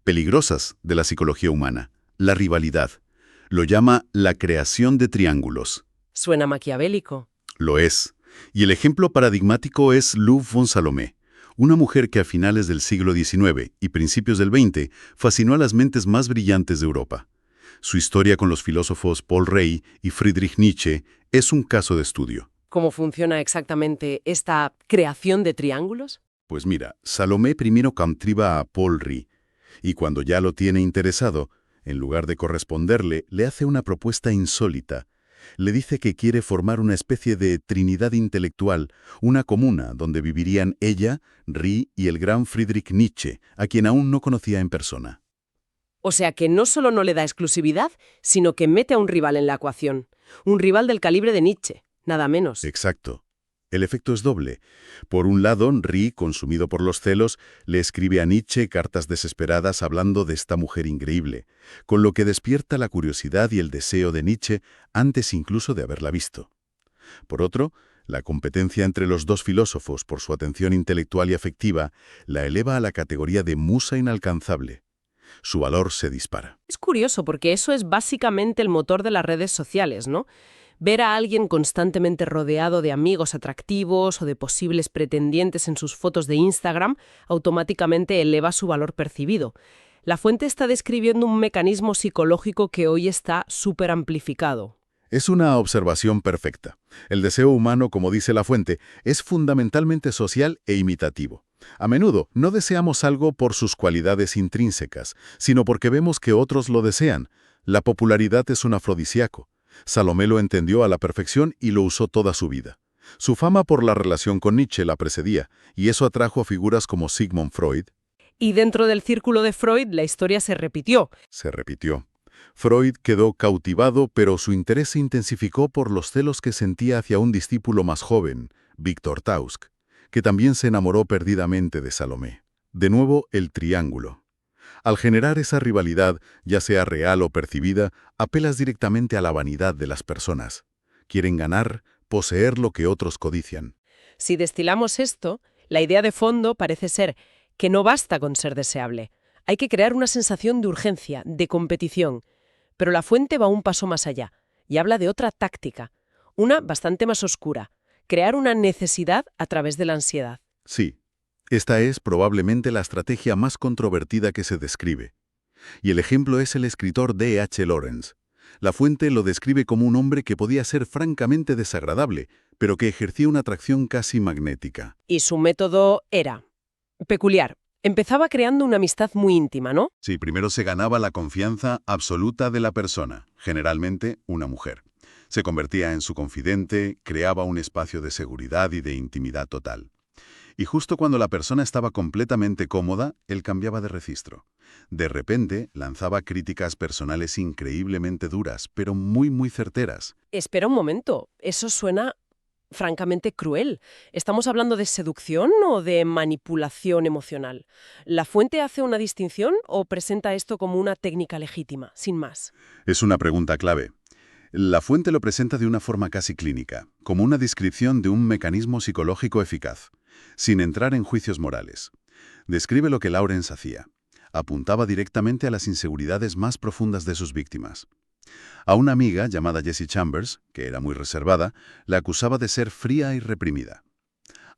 peligrosas de la psicología humana, la rivalidad. Lo llama la creación de triángulos. Suena maquiavélico. Lo es. Y el ejemplo paradigmático es Lou von Salomé, una mujer que a finales del siglo XIX y principios del XX fascinó a las mentes más brillantes de Europa. Su historia con los filósofos Paul Rey y Friedrich Nietzsche es un caso de estudio. ¿Cómo funciona exactamente esta creación de triángulos? Pues mira, Salomé primero cautiva a Paul Rey, y cuando ya lo tiene interesado, En lugar de corresponderle, le hace una propuesta insólita. Le dice que quiere formar una especie de trinidad intelectual, una comuna donde vivirían ella, Rie y el gran Friedrich Nietzsche, a quien aún no conocía en persona. O sea que no solo no le da exclusividad, sino que mete a un rival en la ecuación. Un rival del calibre de Nietzsche, nada menos. Exacto. El efecto es doble. Por un lado, Rie, consumido por los celos, le escribe a Nietzsche cartas desesperadas hablando de esta mujer increíble, con lo que despierta la curiosidad y el deseo de Nietzsche antes incluso de haberla visto. Por otro, la competencia entre los dos filósofos por su atención intelectual y afectiva la eleva a la categoría de musa inalcanzable. Su valor se dispara. Es curioso porque eso es básicamente el motor de las redes sociales, ¿no? Ver a alguien constantemente rodeado de amigos atractivos o de posibles pretendientes en sus fotos de Instagram automáticamente eleva su valor percibido. La fuente está describiendo un mecanismo psicológico que hoy está súper amplificado. Es una observación perfecta. El deseo humano, como dice la fuente, es fundamentalmente social e imitativo. A menudo no deseamos algo por sus cualidades intrínsecas, sino porque vemos que otros lo desean. La popularidad es un afrodisíaco. Salomé lo entendió a la perfección y lo usó toda su vida. Su fama por la relación con Nietzsche la precedía, y eso atrajo a figuras como Sigmund Freud. Y dentro del círculo de Freud la historia se repitió. Freud quedó cautivado, pero su interés se intensificó por los celos que sentía hacia un discípulo más joven, Victor Tausk, que también se enamoró perdidamente de Salomé. De nuevo, el triángulo. Al generar esa rivalidad, ya sea real o percibida, apelas directamente a la vanidad de las personas. Quieren ganar, poseer lo que otros codician. Si destilamos esto, la idea de fondo parece ser que no basta con ser deseable. Hay que crear una sensación de urgencia, de competición. Pero la fuente va un paso más allá y habla de otra táctica, una bastante más oscura, crear una necesidad a través de la ansiedad. Sí, esta es probablemente la estrategia más controvertida que se describe. Y el ejemplo es el escritor D.H. Lawrence. La fuente lo describe como un hombre que podía ser francamente desagradable, pero que ejercía una atracción casi magnética. Y su método era peculiar. Empezaba creando una amistad muy íntima, ¿no? Sí, primero se ganaba la confianza absoluta de la persona, generalmente una mujer. Se convertía en su confidente, creaba un espacio de seguridad y de intimidad total. Y justo cuando la persona estaba completamente cómoda, él cambiaba de registro. De repente, lanzaba críticas personales increíblemente duras, pero muy certeras. Espera un momento, eso suena francamente cruel. ¿Estamos hablando de seducción o de manipulación emocional? ¿La fuente hace una distinción o presenta esto como una técnica legítima, sin más? Es una pregunta clave. La fuente lo presenta de una forma casi clínica, como una descripción de un mecanismo psicológico eficaz, sin entrar en juicios morales. Describe lo que Lawrence hacía. Apuntaba directamente a las inseguridades más profundas de sus víctimas. A una amiga llamada Jessie Chambers, que era muy reservada, la acusaba de ser fría y reprimida.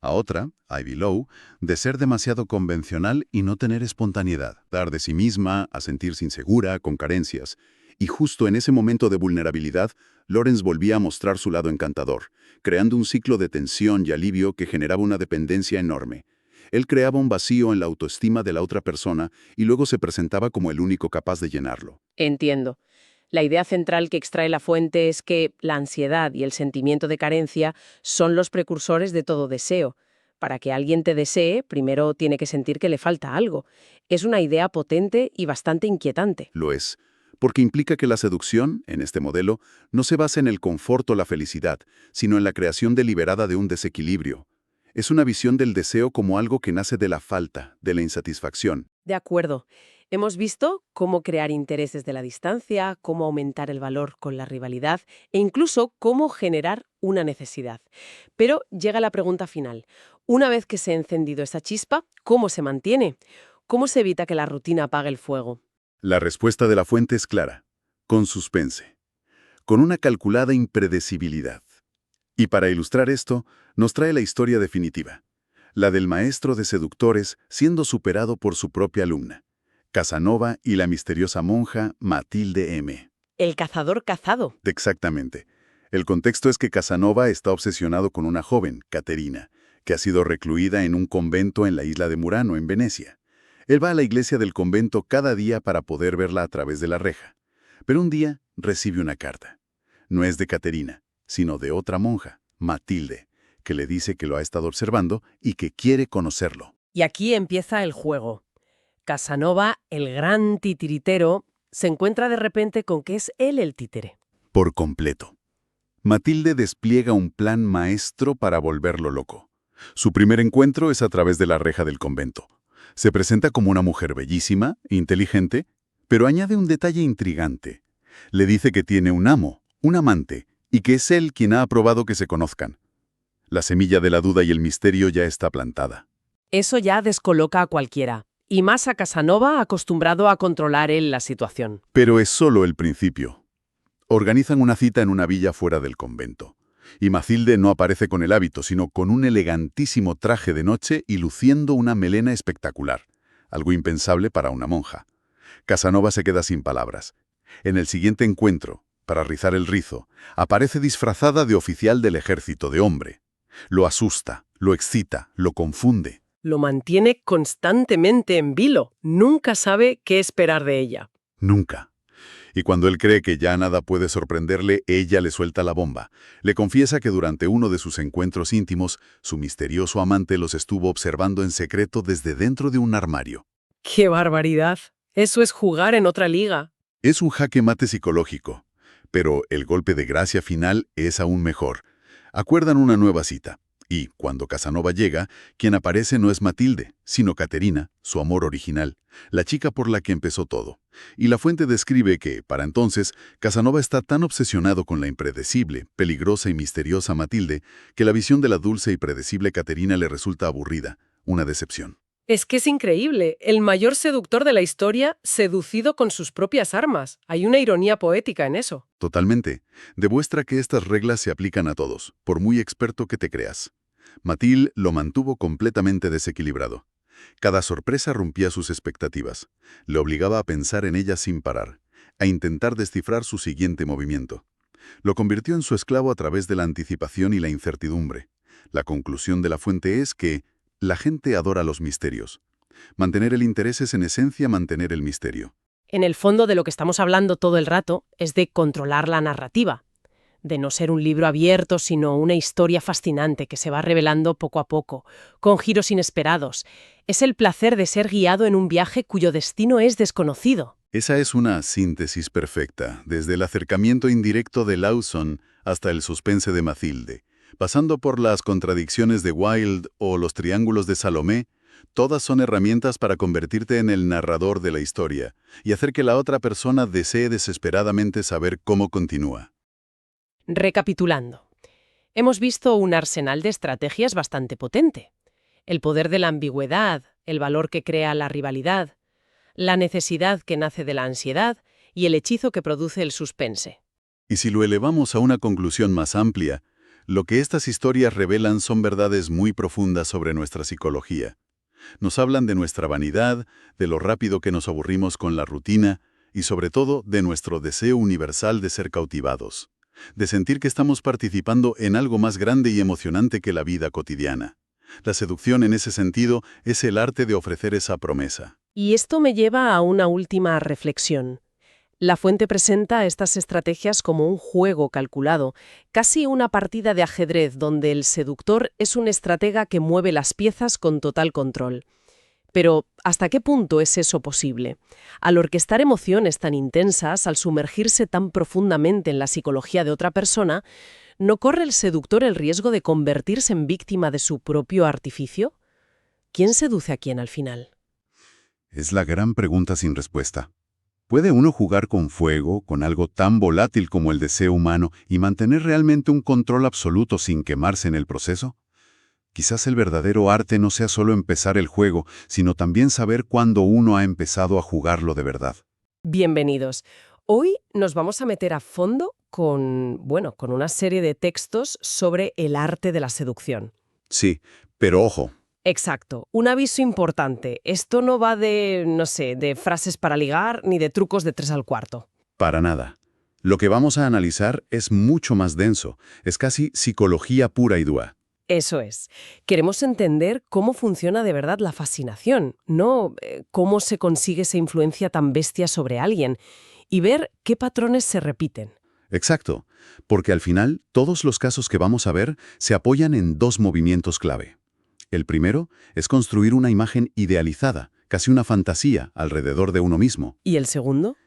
A otra, Ivy Lowe, de ser demasiado convencional y no tener espontaneidad, dar de sí misma, a sentirse insegura, con carencias. Y justo en ese momento de vulnerabilidad, Lawrence volvía a mostrar su lado encantador, creando un ciclo de tensión y alivio que generaba una dependencia enorme. Él creaba un vacío en la autoestima de la otra persona y luego se presentaba como el único capaz de llenarlo. Entiendo. La idea central que extrae la fuente es que la ansiedad y el sentimiento de carencia son los precursores de todo deseo. Para que alguien te desee, primero tiene que sentir que le falta algo. Es una idea potente y bastante inquietante. Lo es, porque implica que la seducción, en este modelo, no se basa en el confort o la felicidad, sino en la creación deliberada de un desequilibrio. Es una visión del deseo como algo que nace de la falta, de la insatisfacción. De acuerdo. Hemos visto cómo crear interés desde la distancia, cómo aumentar el valor con la rivalidad e incluso cómo generar una necesidad. Pero llega la pregunta final. Una vez que se ha encendido esa chispa, ¿cómo se mantiene? ¿Cómo se evita que la rutina apague el fuego? La respuesta de la fuente es clara, con suspense, con una calculada impredecibilidad. Y para ilustrar esto, nos trae la historia definitiva, la del maestro de seductores siendo superado por su propia alumna, Casanova y la misteriosa monja Matilde M. El cazador cazado. Exactamente. El contexto es que Casanova está obsesionado con una joven, Caterina, que ha sido recluida en un convento en la isla de Murano, en Venecia. Él va a la iglesia del convento cada día para poder verla a través de la reja. Pero un día recibe una carta. No es de Caterina, sino de otra monja, Matilde, que le dice que lo ha estado observando y que quiere conocerlo. Y aquí empieza el juego. Casanova, el gran titiritero, se encuentra de repente con que es él el títere. Por completo. Matilde despliega un plan maestro para volverlo loco. Su primer encuentro es a través de la reja del convento. Se presenta como una mujer bellísima, inteligente, pero añade un detalle intrigante. Le dice que tiene un amo, un amante, y que es él quien ha aprobado que se conozcan. La semilla de la duda y el misterio ya está plantada. Eso ya descoloca a cualquiera, y más a Casanova acostumbrado a controlar él la situación. Pero es solo el principio. Organizan una cita en una villa fuera del convento. Y Matilde no aparece con el hábito, sino con un elegantísimo traje de noche y luciendo una melena espectacular, algo impensable para una monja. Casanova se queda sin palabras. En el siguiente encuentro, para rizar el rizo, aparece disfrazada de oficial del ejército de hombre. Lo asusta, lo excita, lo confunde. Lo mantiene constantemente en vilo. Nunca sabe qué esperar de ella. Nunca. Y cuando él cree que ya nada puede sorprenderle, ella le suelta la bomba. Le confiesa que durante uno de sus encuentros íntimos, su misterioso amante los estuvo observando en secreto desde dentro de un armario. ¡Qué barbaridad! Eso es jugar en otra liga. Es un jaque mate psicológico, pero el golpe de gracia final es aún mejor. Acuerdan una nueva cita. Y, cuando Casanova llega, quien aparece no es Matilde, sino Caterina, su amor original, la chica por la que empezó todo. Y la fuente describe que, para entonces, Casanova está tan obsesionado con la impredecible, peligrosa y misteriosa Matilde, que la visión de la dulce y predecible Caterina le resulta aburrida, una decepción. Es que es increíble. El mayor seductor de la historia, seducido con sus propias armas. Hay una ironía poética en eso. Totalmente. Demuestra que estas reglas se aplican a todos, por muy experto que te creas. Matilde lo mantuvo completamente desequilibrado. Cada sorpresa rompía sus expectativas. Le obligaba a pensar en ella sin parar, a intentar descifrar su siguiente movimiento. Lo convirtió en su esclavo a través de la anticipación y la incertidumbre. La conclusión de la fuente es que la gente adora los misterios. Mantener el interés es en esencia mantener el misterio. En el fondo de lo que estamos hablando todo el rato es de controlar la narrativa. De no ser un libro abierto, sino una historia fascinante que se va revelando poco a poco, con giros inesperados. Es el placer de ser guiado en un viaje cuyo destino es desconocido. Esa es una síntesis perfecta, desde el acercamiento indirecto de Lawson hasta el suspense de Matilde. Pasando por las contradicciones de Wilde o los triángulos de Salomé, todas son herramientas para convertirte en el narrador de la historia y hacer que la otra persona desee desesperadamente saber cómo continúa. Recapitulando, hemos visto un arsenal de estrategias bastante potente. El poder de la ambigüedad, el valor que crea la rivalidad, la necesidad que nace de la ansiedad y el hechizo que produce el suspense. Y si lo elevamos a una conclusión más amplia, lo que estas historias revelan son verdades muy profundas sobre nuestra psicología. Nos hablan de nuestra vanidad, de lo rápido que nos aburrimos con la rutina y sobre todo de nuestro deseo universal de ser cautivados, de sentir que estamos participando en algo más grande y emocionante que la vida cotidiana. La seducción en ese sentido es el arte de ofrecer esa promesa. Y esto me lleva a una última reflexión. La fuente presenta estas estrategias como un juego calculado, casi una partida de ajedrez donde el seductor es un estratega que mueve las piezas con total control. Pero, ¿hasta qué punto es eso posible? Al orquestar emociones tan intensas, al sumergirse tan profundamente en la psicología de otra persona, ¿no corre el seductor el riesgo de convertirse en víctima de su propio artificio? ¿Quién seduce a quién al final? Es la gran pregunta sin respuesta. ¿Puede uno jugar con fuego, con algo tan volátil como el deseo humano, y mantener realmente un control absoluto sin quemarse en el proceso? Quizás el verdadero arte no sea solo empezar el juego, sino también saber cuándo uno ha empezado a jugarlo de verdad. Bienvenidos. Hoy nos vamos a meter a fondo con una serie de textos sobre el arte de la seducción. Sí, pero ojo. Exacto. Un aviso importante. Esto no va de frases para ligar ni de trucos de 3 al cuarto. Para nada. Lo que vamos a analizar es mucho más denso. Es casi psicología pura y dura. Eso es. Queremos entender cómo funciona de verdad la fascinación, no cómo se consigue esa influencia tan bestia sobre alguien, y ver qué patrones se repiten. Exacto, porque al final todos los casos que vamos a ver se apoyan en dos movimientos clave. El primero es construir una imagen idealizada, casi una fantasía, alrededor de uno mismo. ¿Y el segundo?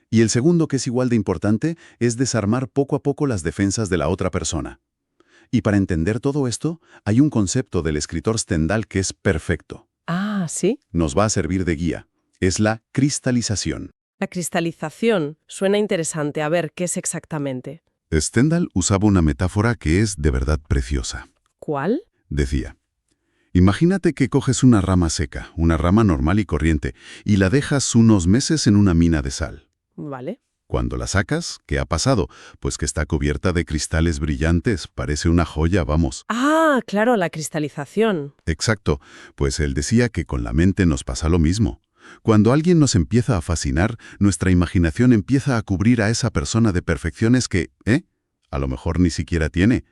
Y el segundo, que es igual de importante, es desarmar poco a poco las defensas de la otra persona. Y para entender todo esto, hay un concepto del escritor Stendhal que es perfecto. Ah, ¿sí? Nos va a servir de guía. Es la cristalización. La cristalización suena interesante. A ver, ¿qué es exactamente? Stendhal usaba una metáfora que es de verdad preciosa. ¿Cuál? Decía, imagínate que coges una rama seca, una rama normal y corriente, y la dejas unos meses en una mina de sal. Vale. Cuando la sacas, ¿qué ha pasado? Pues que está cubierta de cristales brillantes, parece una joya, vamos. Ah, claro, la cristalización. Exacto, pues él decía que con la mente nos pasa lo mismo. Cuando alguien nos empieza a fascinar, nuestra imaginación empieza a cubrir a esa persona de perfecciones que, a lo mejor ni siquiera tiene.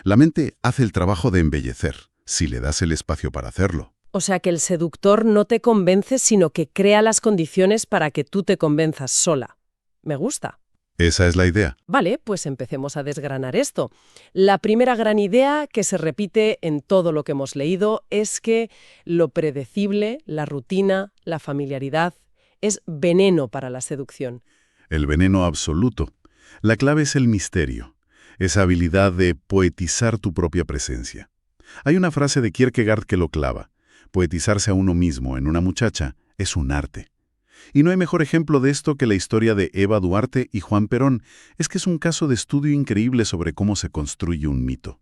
La mente hace el trabajo de embellecer, si le das el espacio para hacerlo. O sea que el seductor no te convence, sino que crea las condiciones para que tú te convenzas sola. Me gusta. Esa es la idea. Vale, pues empecemos a desgranar esto. La primera gran idea que se repite en todo lo que hemos leído es que lo predecible, la rutina, la familiaridad, es veneno para la seducción. El veneno absoluto. La clave es el misterio, esa habilidad de poetizar tu propia presencia. Hay una frase de Kierkegaard que lo clava. Poetizarse a uno mismo en una muchacha es un arte. Y no hay mejor ejemplo de esto que la historia de Eva Duarte y Juan Perón. Es que es un caso de estudio increíble sobre cómo se construye un mito.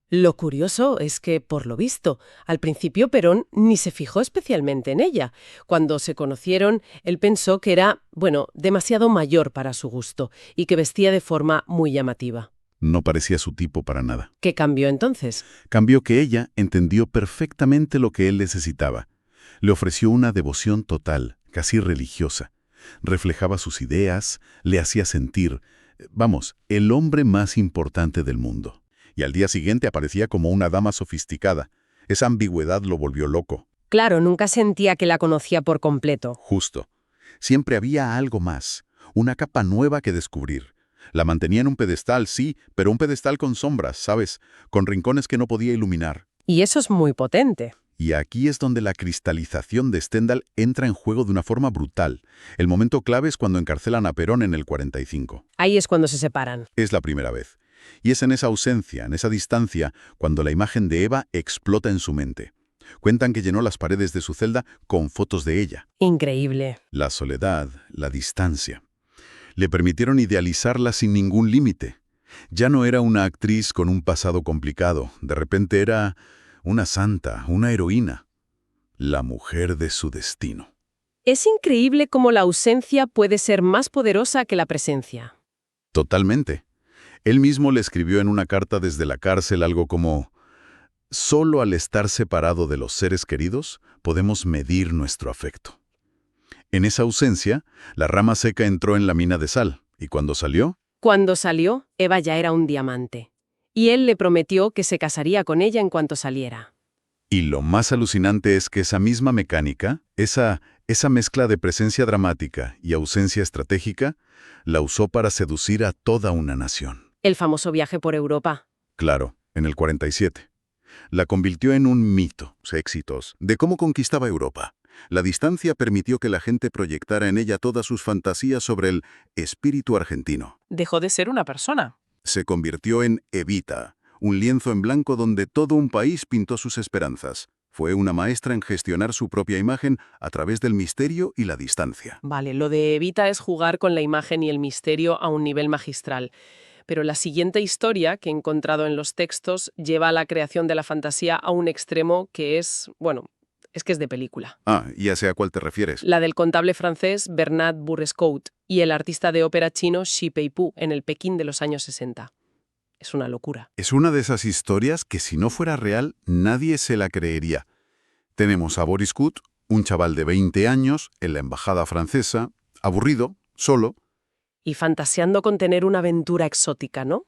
Lo curioso es que, por lo visto, al principio Perón ni se fijó especialmente en ella. Cuando se conocieron, él pensó que era, demasiado mayor para su gusto y que vestía de forma muy llamativa. No parecía su tipo para nada. ¿Qué cambió entonces? Cambió que ella entendió perfectamente lo que él necesitaba. Le ofreció una devoción total, casi religiosa. Reflejaba sus ideas, le hacía sentir, el hombre más importante del mundo. Y al día siguiente aparecía como una dama sofisticada. Esa ambigüedad lo volvió loco. Claro, nunca sentía que la conocía por completo. Justo. Siempre había algo más, una capa nueva que descubrir. La mantenía en un pedestal, sí, pero un pedestal con sombras, ¿sabes? Con rincones que no podía iluminar. Y eso es muy potente. Y aquí es donde la cristalización de Stendhal entra en juego de una forma brutal. El momento clave es cuando encarcelan a Perón en el 45. Ahí es cuando se separan. Es la primera vez. Y es en esa ausencia, en esa distancia, cuando la imagen de Eva explota en su mente. Cuentan que llenó las paredes de su celda con fotos de ella. Increíble. La soledad, la distancia. Le permitieron idealizarla sin ningún límite. Ya no era una actriz con un pasado complicado. De repente era una santa, una heroína. La mujer de su destino. Es increíble cómo la ausencia puede ser más poderosa que la presencia. Totalmente. Él mismo le escribió en una carta desde la cárcel algo como: solo al estar separado de los seres queridos podemos medir nuestro afecto. En esa ausencia, la rama seca entró en la mina de sal, y cuando salió, Eva ya era un diamante. Y él le prometió que se casaría con ella en cuanto saliera. y lo más alucinante es que esa misma mecánica, esa mezcla de presencia dramática y ausencia estratégica, la usó para seducir a toda una nación. El famoso viaje por Europa. Claro, en el 47. La convirtió en un mito, éxitos, de cómo conquistaba Europa. La distancia permitió que la gente proyectara en ella todas sus fantasías sobre el espíritu argentino. Dejó de ser una persona. Se convirtió en Evita, un lienzo en blanco donde todo un país pintó sus esperanzas. Fue una maestra en gestionar su propia imagen a través del misterio y la distancia. Vale, lo de Evita es jugar con la imagen y el misterio a un nivel magistral. Pero la siguiente historia que he encontrado en los textos lleva a la creación de la fantasía a un extremo que es que es de película. Ah, ya sé a cuál te refieres. La del contable francés Bernard Bourrescout y el artista de ópera chino Xi Peipu en el Pekín de los años 60. Es una locura. Es una de esas historias que si no fuera real, nadie se la creería. Tenemos a Boris Kut, un chaval de 20 años, en la embajada francesa, aburrido, solo. Y fantaseando con tener una aventura exótica, ¿no?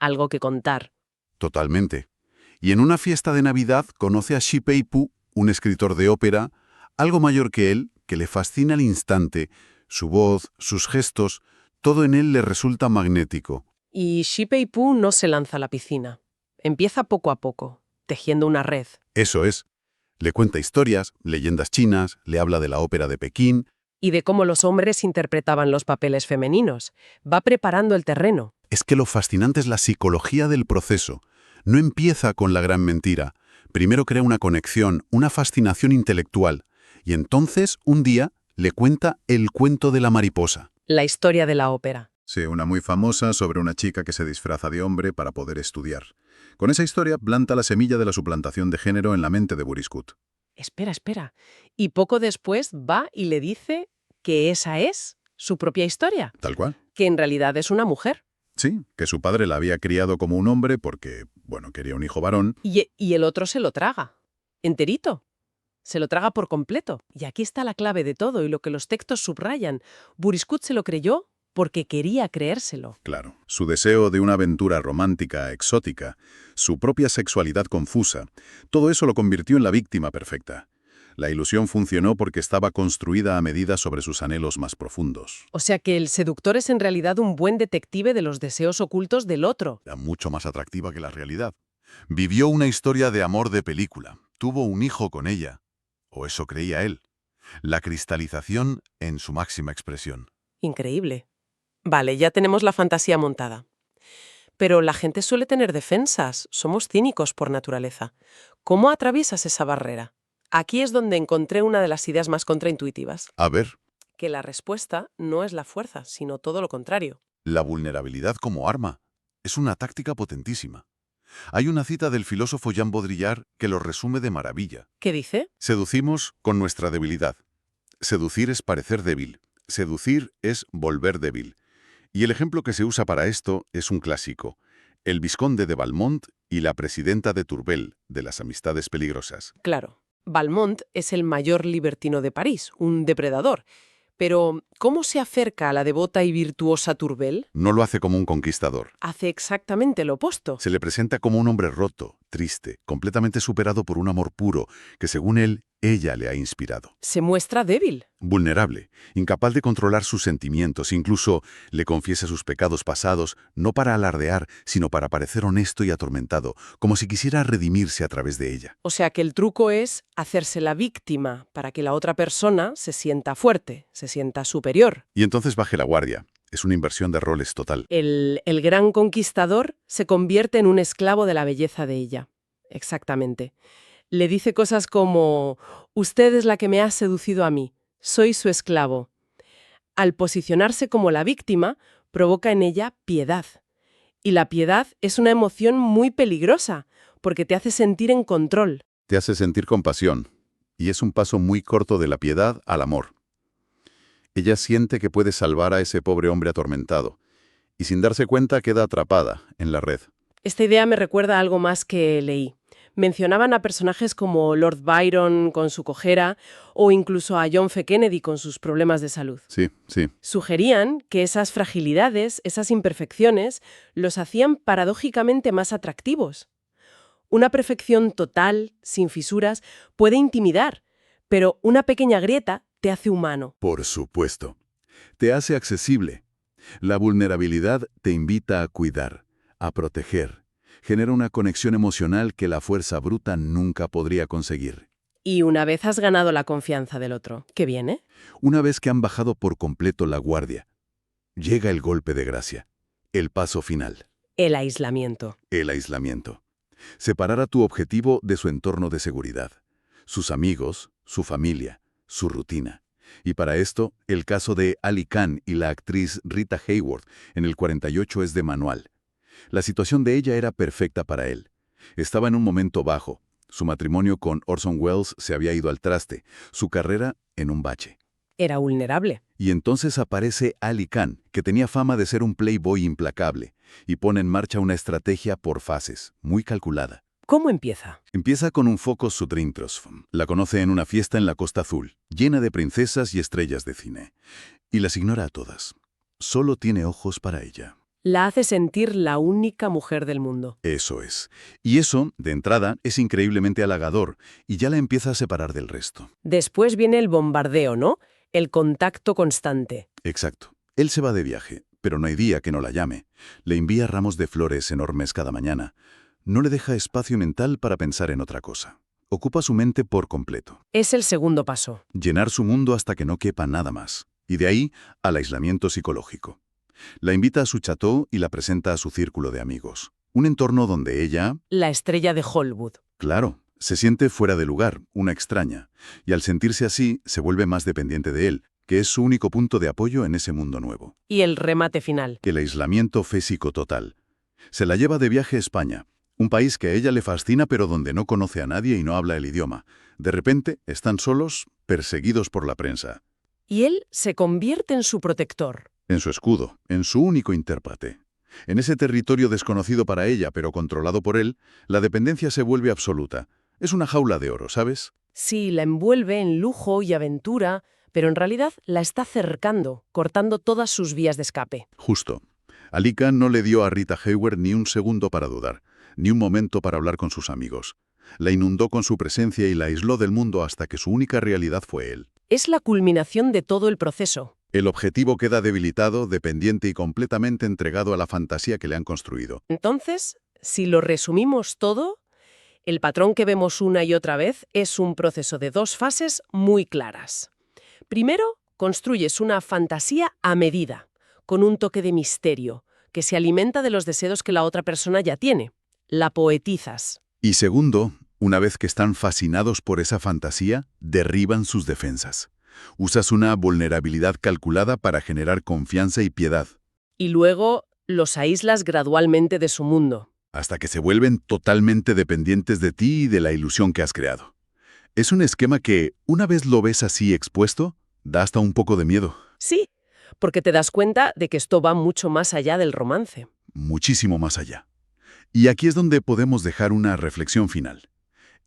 Algo que contar. Totalmente. Y en una fiesta de Navidad conoce a Shi Pei-pu, un escritor de ópera, algo mayor que él, que le fascina al instante, su voz, sus gestos, todo en él le resulta magnético. Y Shi Pei-pu no se lanza a la piscina. Empieza poco a poco, tejiendo una red. Eso es. Le cuenta historias, leyendas chinas, le habla de la ópera de Pekín. Y de cómo los hombres interpretaban los papeles femeninos. Va preparando el terreno. Es que lo fascinante es la psicología del proceso. No empieza con la gran mentira. Primero crea una conexión, una fascinación intelectual. Y entonces, un día, le cuenta el cuento de la mariposa. La historia de la ópera. Sí, una muy famosa sobre una chica que se disfraza de hombre para poder estudiar. Con esa historia planta la semilla de la suplantación de género en la mente de Buriscut. Espera. Y poco después va y le dice que esa es su propia historia. ¿Tal cual? Que en realidad es una mujer. Sí, que su padre la había criado como un hombre porque, bueno, quería un hijo varón. Y el otro se lo traga. Enterito. Se lo traga por completo. Y aquí está la clave de todo y lo que los textos subrayan. Buriscut se lo creyó porque quería creérselo. Claro, su deseo de una aventura romántica, exótica, su propia sexualidad confusa, todo eso lo convirtió en la víctima perfecta. La ilusión funcionó porque estaba construida a medida sobre sus anhelos más profundos. O sea que el seductor es en realidad un buen detective de los deseos ocultos del otro. Era mucho más atractiva que la realidad. Vivió una historia de amor de película. Tuvo un hijo con ella. O eso creía él. La cristalización en su máxima expresión. Increíble. Vale, ya tenemos la fantasía montada. Pero la gente suele tener defensas. Somos cínicos por naturaleza. ¿Cómo atraviesas esa barrera? Aquí es donde encontré una de las ideas más contraintuitivas. A ver, Que la respuesta no es la fuerza, sino todo lo contrario. la vulnerabilidad como arma es una táctica potentísima. Hay una cita del filósofo Jean Baudrillard que lo resume de maravilla. ¿Qué dice? Seducimos con nuestra debilidad. Seducir es parecer débil. Seducir es volver débil. Y el ejemplo que se usa para esto es un clásico. El vizconde de Valmont y la presidenta de Tourbel, de las amistades peligrosas. Claro, Valmont es el mayor libertino de París, un depredador. Pero, ¿cómo se acerca a la devota y virtuosa Tourbel? No lo hace como un conquistador. Hace exactamente lo opuesto. Se le presenta como un hombre roto, triste, completamente superado por un amor puro que, según él, ella le ha inspirado. Se muestra débil. Vulnerable, incapaz de controlar sus sentimientos, incluso le confiesa sus pecados pasados, no para alardear, sino para parecer honesto y atormentado, como si quisiera redimirse a través de ella. O sea que el truco es hacerse la víctima para que la otra persona se sienta fuerte, se sienta superior. Y entonces baje la guardia. Es una inversión de roles total. El gran conquistador se convierte en un esclavo de la belleza de ella. Exactamente. Le dice cosas como, usted es la que me ha seducido a mí, soy su esclavo. Al posicionarse como la víctima, provoca en ella piedad. Y la piedad es una emoción muy peligrosa, porque te hace sentir en control. Te hace sentir compasión. Y es un paso muy corto de la piedad al amor. Ella siente que puede salvar a ese pobre hombre atormentado. Y sin darse cuenta queda atrapada en la red. Esta idea me recuerda a algo más que leí. Mencionaban a personajes como Lord Byron con su cojera o incluso a John F. Kennedy con sus problemas de salud. Sí. Sugerían que esas fragilidades, esas imperfecciones, los hacían paradójicamente más atractivos. Una perfección total, sin fisuras, puede intimidar, pero una pequeña grieta te hace humano. Por supuesto. Te hace accesible. La vulnerabilidad te invita a cuidar, a proteger. Genera una conexión emocional que la fuerza bruta nunca podría conseguir. Y una vez has ganado la confianza del otro, ¿qué viene? Una vez que han bajado por completo la guardia, llega el golpe de gracia, el paso final, El aislamiento. el aislamiento. Separar a tu objetivo de su entorno de seguridad, sus amigos, su familia, su rutina. Y para esto, el caso de Ali Khan y la actriz Rita Hayworth en el 48 es de manual. La situación de ella era perfecta para él. Estaba en un momento bajo. Su matrimonio con Orson Welles se había ido al traste, su carrera en un bache. Era vulnerable. Y entonces aparece Ali Khan, que tenía fama de ser un playboy implacable, y pone en marcha una estrategia por fases, muy calculada. ¿Cómo empieza? Empieza con un foco Sudrintros. La conoce en una fiesta en la Costa Azul, llena de princesas y estrellas de cine. Y las ignora a todas. Solo tiene ojos para ella. La hace sentir la única mujer del mundo. Eso es. Y eso, de entrada, es increíblemente halagador y ya la empieza a separar del resto. Después viene el bombardeo, ¿no? El contacto constante. Exacto. Él se va de viaje, pero no hay día que no la llame. Le envía ramos de flores enormes cada mañana. No le deja espacio mental para pensar en otra cosa. Ocupa su mente por completo. Es el segundo paso. Llenar su mundo hasta que no quepa nada más. Y de ahí al aislamiento psicológico. La invita a su chateau y la presenta a su círculo de amigos. Un entorno donde ella, La estrella de Hollywood. claro, se siente fuera de lugar, una extraña. Y al sentirse así, se vuelve más dependiente de él, que es su único punto de apoyo en ese mundo nuevo. Y el remate final. El aislamiento físico total. Se la lleva de viaje a España, un país que a ella le fascina pero donde no conoce a nadie y no habla el idioma. De repente, están solos, perseguidos por la prensa. Y él se convierte en su protector. En su escudo, en su único intérprete. En ese territorio desconocido para ella, pero controlado por él, la dependencia se vuelve absoluta. Es una jaula de oro, ¿sabes? Sí, la envuelve en lujo y aventura, pero en realidad la está cercando, cortando todas sus vías de escape. Justo. Alika no le dio a Rita Hayworth ni un segundo para dudar, ni un momento para hablar con sus amigos. La inundó con su presencia y la aisló del mundo hasta que su única realidad fue él. Es la culminación de todo el proceso. El objetivo queda debilitado, dependiente y completamente entregado a la fantasía que le han construido. Entonces, si lo resumimos todo, el patrón que vemos una y otra vez es un proceso de dos fases muy claras. Primero, construyes una fantasía a medida, con un toque de misterio, que se alimenta de los deseos que la otra persona ya tiene. La poetizas. Y segundo, una vez que están fascinados por esa fantasía, derriban sus defensas. Usas una vulnerabilidad calculada para generar confianza y piedad, Y luego los aíslas gradualmente de su mundo. hasta que se vuelven totalmente dependientes de ti y de la ilusión que has creado. Es un esquema que, una vez lo ves así expuesto, da hasta un poco de miedo. Sí, porque te das cuenta de que esto va mucho más allá del romance. Muchísimo más allá. Y aquí es donde podemos dejar una reflexión final.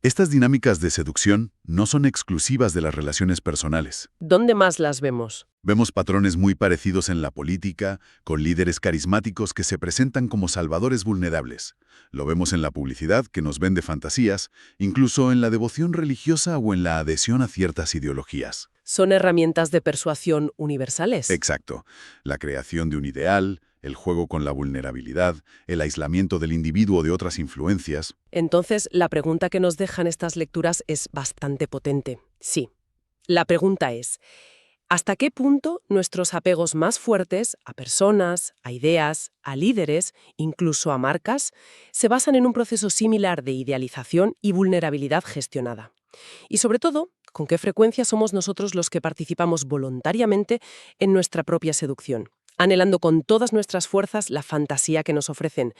Estas dinámicas de seducción no son exclusivas de las relaciones personales. ¿Dónde más las vemos? Vemos patrones muy parecidos en la política, con líderes carismáticos que se presentan como salvadores vulnerables. Lo vemos en la publicidad, que nos vende fantasías, incluso en la devoción religiosa o en la adhesión a ciertas ideologías. Son herramientas de persuasión universales. Exacto. La creación de un ideal, el juego con la vulnerabilidad, el aislamiento del individuo de otras influencias. Entonces, la pregunta que nos dejan estas lecturas es bastante potente. Sí. La pregunta es, ¿hasta qué punto nuestros apegos más fuertes a personas, a ideas, a líderes, incluso a marcas, se basan en un proceso similar de idealización y vulnerabilidad gestionada? Y sobre todo, ¿con qué frecuencia somos nosotros los que participamos voluntariamente en nuestra propia seducción, anhelando con todas nuestras fuerzas la fantasía que nos ofrecen,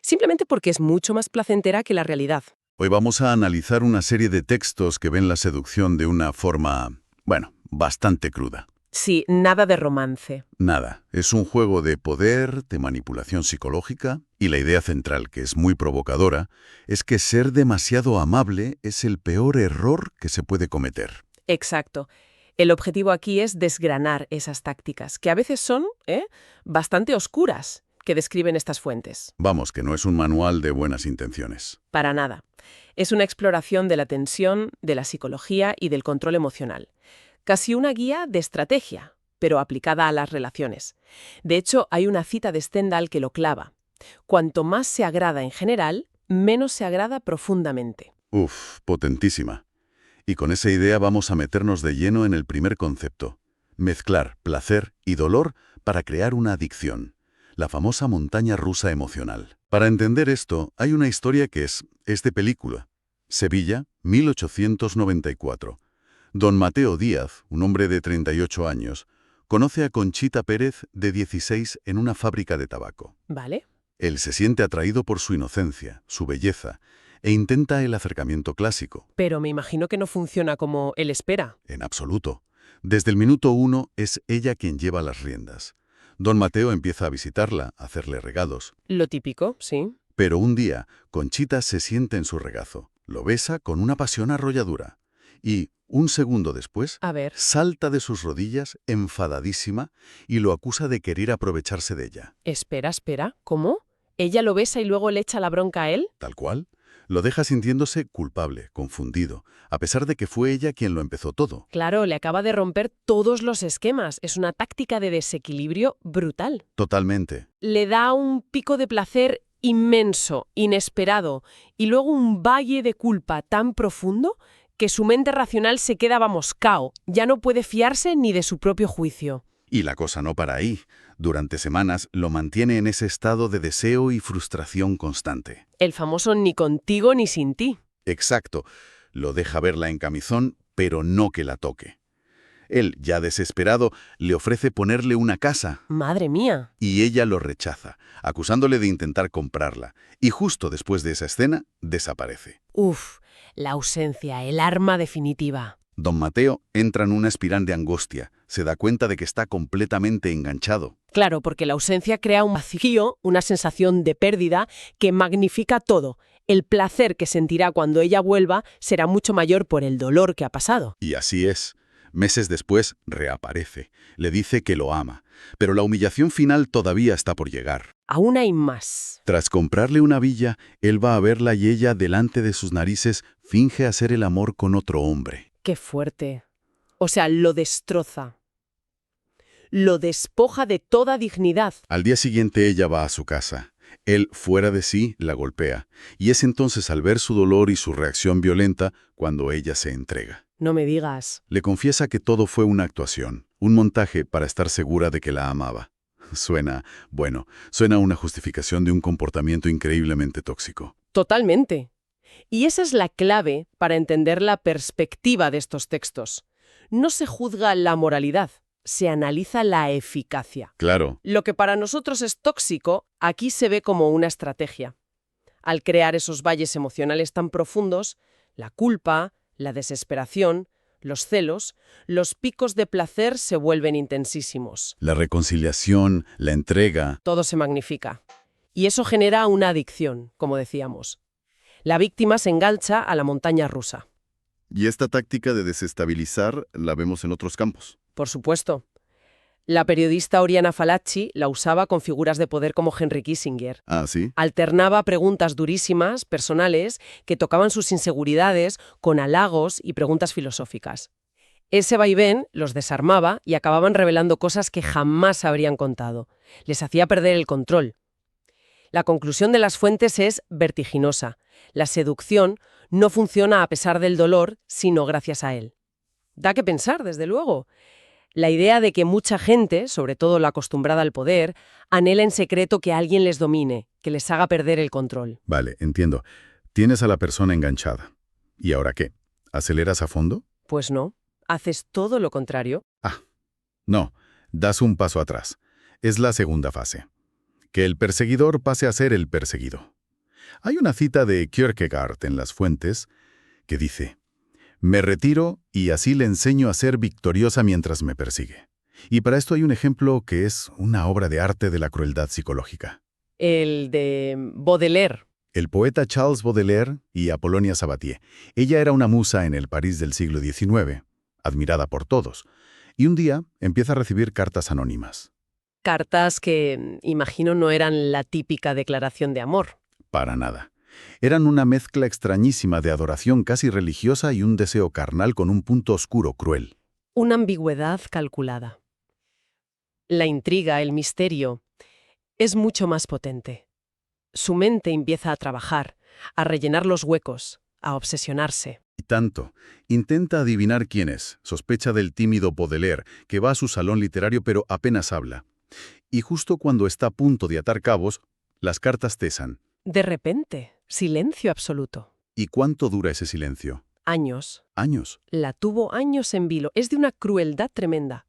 simplemente porque es mucho más placentera que la realidad? Hoy vamos a analizar una serie de textos que ven la seducción de una forma, bastante cruda. Sí, nada de romance. Nada, es un juego de poder, de manipulación psicológica, y la idea central, que es muy provocadora, es que ser demasiado amable es el peor error que se puede cometer. Exacto. El objetivo aquí es desgranar esas tácticas, que a veces son bastante oscuras, que describen estas fuentes. Vamos, que no es un manual de buenas intenciones. Para nada. Es una exploración de la tensión, de la psicología y del control emocional. Casi una guía de estrategia, pero aplicada a las relaciones. De hecho, hay una cita de Stendhal que lo clava. Cuanto más se agrada en general, menos se agrada profundamente. Uf, potentísima. Y con esa idea vamos a meternos de lleno en el primer concepto. Mezclar placer y dolor para crear una adicción. La famosa montaña rusa emocional. Para entender esto, hay una historia que es de película. Sevilla, 1894. Don Mateo Díaz, un hombre de 38 años, conoce a Conchita Pérez, de 16, en una fábrica de tabaco. ¿Vale? Él se siente atraído por su inocencia, su belleza, e intenta el acercamiento clásico. Pero me imagino que no funciona como él espera. En absoluto. Desde el minuto 1 es ella quien lleva las riendas. Don Mateo empieza a visitarla, a hacerle regalos. Lo típico, sí. Pero un día, Conchita se sienta en su regazo, lo besa con una pasión arrolladura. Y, un segundo después, A ver, salta de sus rodillas, enfadadísima, y lo acusa de querer aprovecharse de ella. espera, ¿cómo? ¿Ella lo besa y luego le echa la bronca a él? Tal cual. Lo deja sintiéndose culpable, confundido, a pesar de que fue ella quien lo empezó todo. Claro, le acaba de romper todos los esquemas. Es una táctica de desequilibrio brutal. Totalmente. Le da un pico de placer inmenso, inesperado, y luego un valle de culpa tan profundo que su mente racional se queda, vamos, cao. Ya no puede fiarse ni de su propio juicio. Y la cosa no para ahí. Durante semanas lo mantiene en ese estado de deseo y frustración constante. El famoso ni contigo ni sin ti. Exacto. Lo deja verla en camisón, pero no que la toque. Él, ya desesperado, le ofrece ponerle una casa. Madre mía. Y ella lo rechaza, acusándole de intentar comprarla. Y justo después de esa escena, desaparece. Uf, la ausencia, el arma definitiva. Don Mateo entra en una espiral de angustia. Se da cuenta de que está completamente enganchado. Claro, porque la ausencia crea un vacío, una sensación de pérdida que magnifica todo. El placer que sentirá cuando ella vuelva será mucho mayor por el dolor que ha pasado. Y así es. Meses después, reaparece. Le dice que lo ama. Pero la humillación final todavía está por llegar. Aún hay más. Tras comprarle una villa, él va a verla y ella, delante de sus narices, finge hacer el amor con otro hombre. Qué fuerte. O sea, lo destroza. Lo despoja de toda dignidad. Al día siguiente ella va a su casa. Él, fuera de sí, la golpea. Y es entonces al ver su dolor y su reacción violenta cuando ella se entrega. No me digas. Le confiesa que todo fue una actuación, un montaje para estar segura de que la amaba. Suena una justificación de un comportamiento increíblemente tóxico. Totalmente. Y esa es la clave para entender la perspectiva de estos textos. No se juzga la moralidad, se analiza la eficacia. Claro, Lo que para nosotros es tóxico, aquí se ve como una estrategia. Al crear esos valles emocionales tan profundos, la culpa, la desesperación, los celos, los picos de placer se vuelven intensísimos. la reconciliación, la entrega. Todo se magnifica. Y eso genera una adicción, como decíamos. La víctima se engancha a la montaña rusa. Y esta táctica de desestabilizar la vemos en otros campos. Por supuesto. La periodista Oriana Falacci la usaba con figuras de poder como Henry Kissinger. Ah, ¿sí? Alternaba preguntas durísimas, personales, que tocaban sus inseguridades, con halagos y preguntas filosóficas. Ese vaivén los desarmaba y acababan revelando cosas que jamás habrían contado. Les hacía perder el control. La conclusión de las fuentes es vertiginosa. La seducción no funciona a pesar del dolor, sino gracias a él. Da que pensar, desde luego. La idea de que mucha gente, sobre todo la acostumbrada al poder, anhela en secreto que alguien les domine, que les haga perder el control. Vale, entiendo. Tienes a la persona enganchada. ¿Y ahora qué? ¿Aceleras a fondo? Pues no, haces todo lo contrario. No, das un paso atrás. Es la segunda fase. Que el perseguidor pase a ser el perseguido. Hay una cita de Kierkegaard en las fuentes que dice: «Me retiro y así le enseño a ser victoriosa mientras me persigue». Y para esto hay un ejemplo que es una obra de arte de la crueldad psicológica. El de Baudelaire. El poeta Charles Baudelaire y Apollonia Sabatier. Ella era una musa en el París del siglo XIX, admirada por todos, y un día empieza a recibir cartas anónimas. Cartas que, imagino, no eran la típica declaración de amor. Para nada. Eran una mezcla extrañísima de adoración casi religiosa y un deseo carnal con un punto oscuro, cruel. Una ambigüedad calculada. La intriga, el misterio, es mucho más potente. Su mente empieza a trabajar, a rellenar los huecos, a obsesionarse. Y tanto. Intenta adivinar quién es. Sospecha del tímido Baudelaire, que va a su salón literario pero apenas habla. Y justo cuando está a punto de atar cabos, las cartas cesan. De repente, silencio absoluto. ¿Y cuánto dura ese silencio? Años. Años. La tuvo años en vilo. Es de una crueldad tremenda.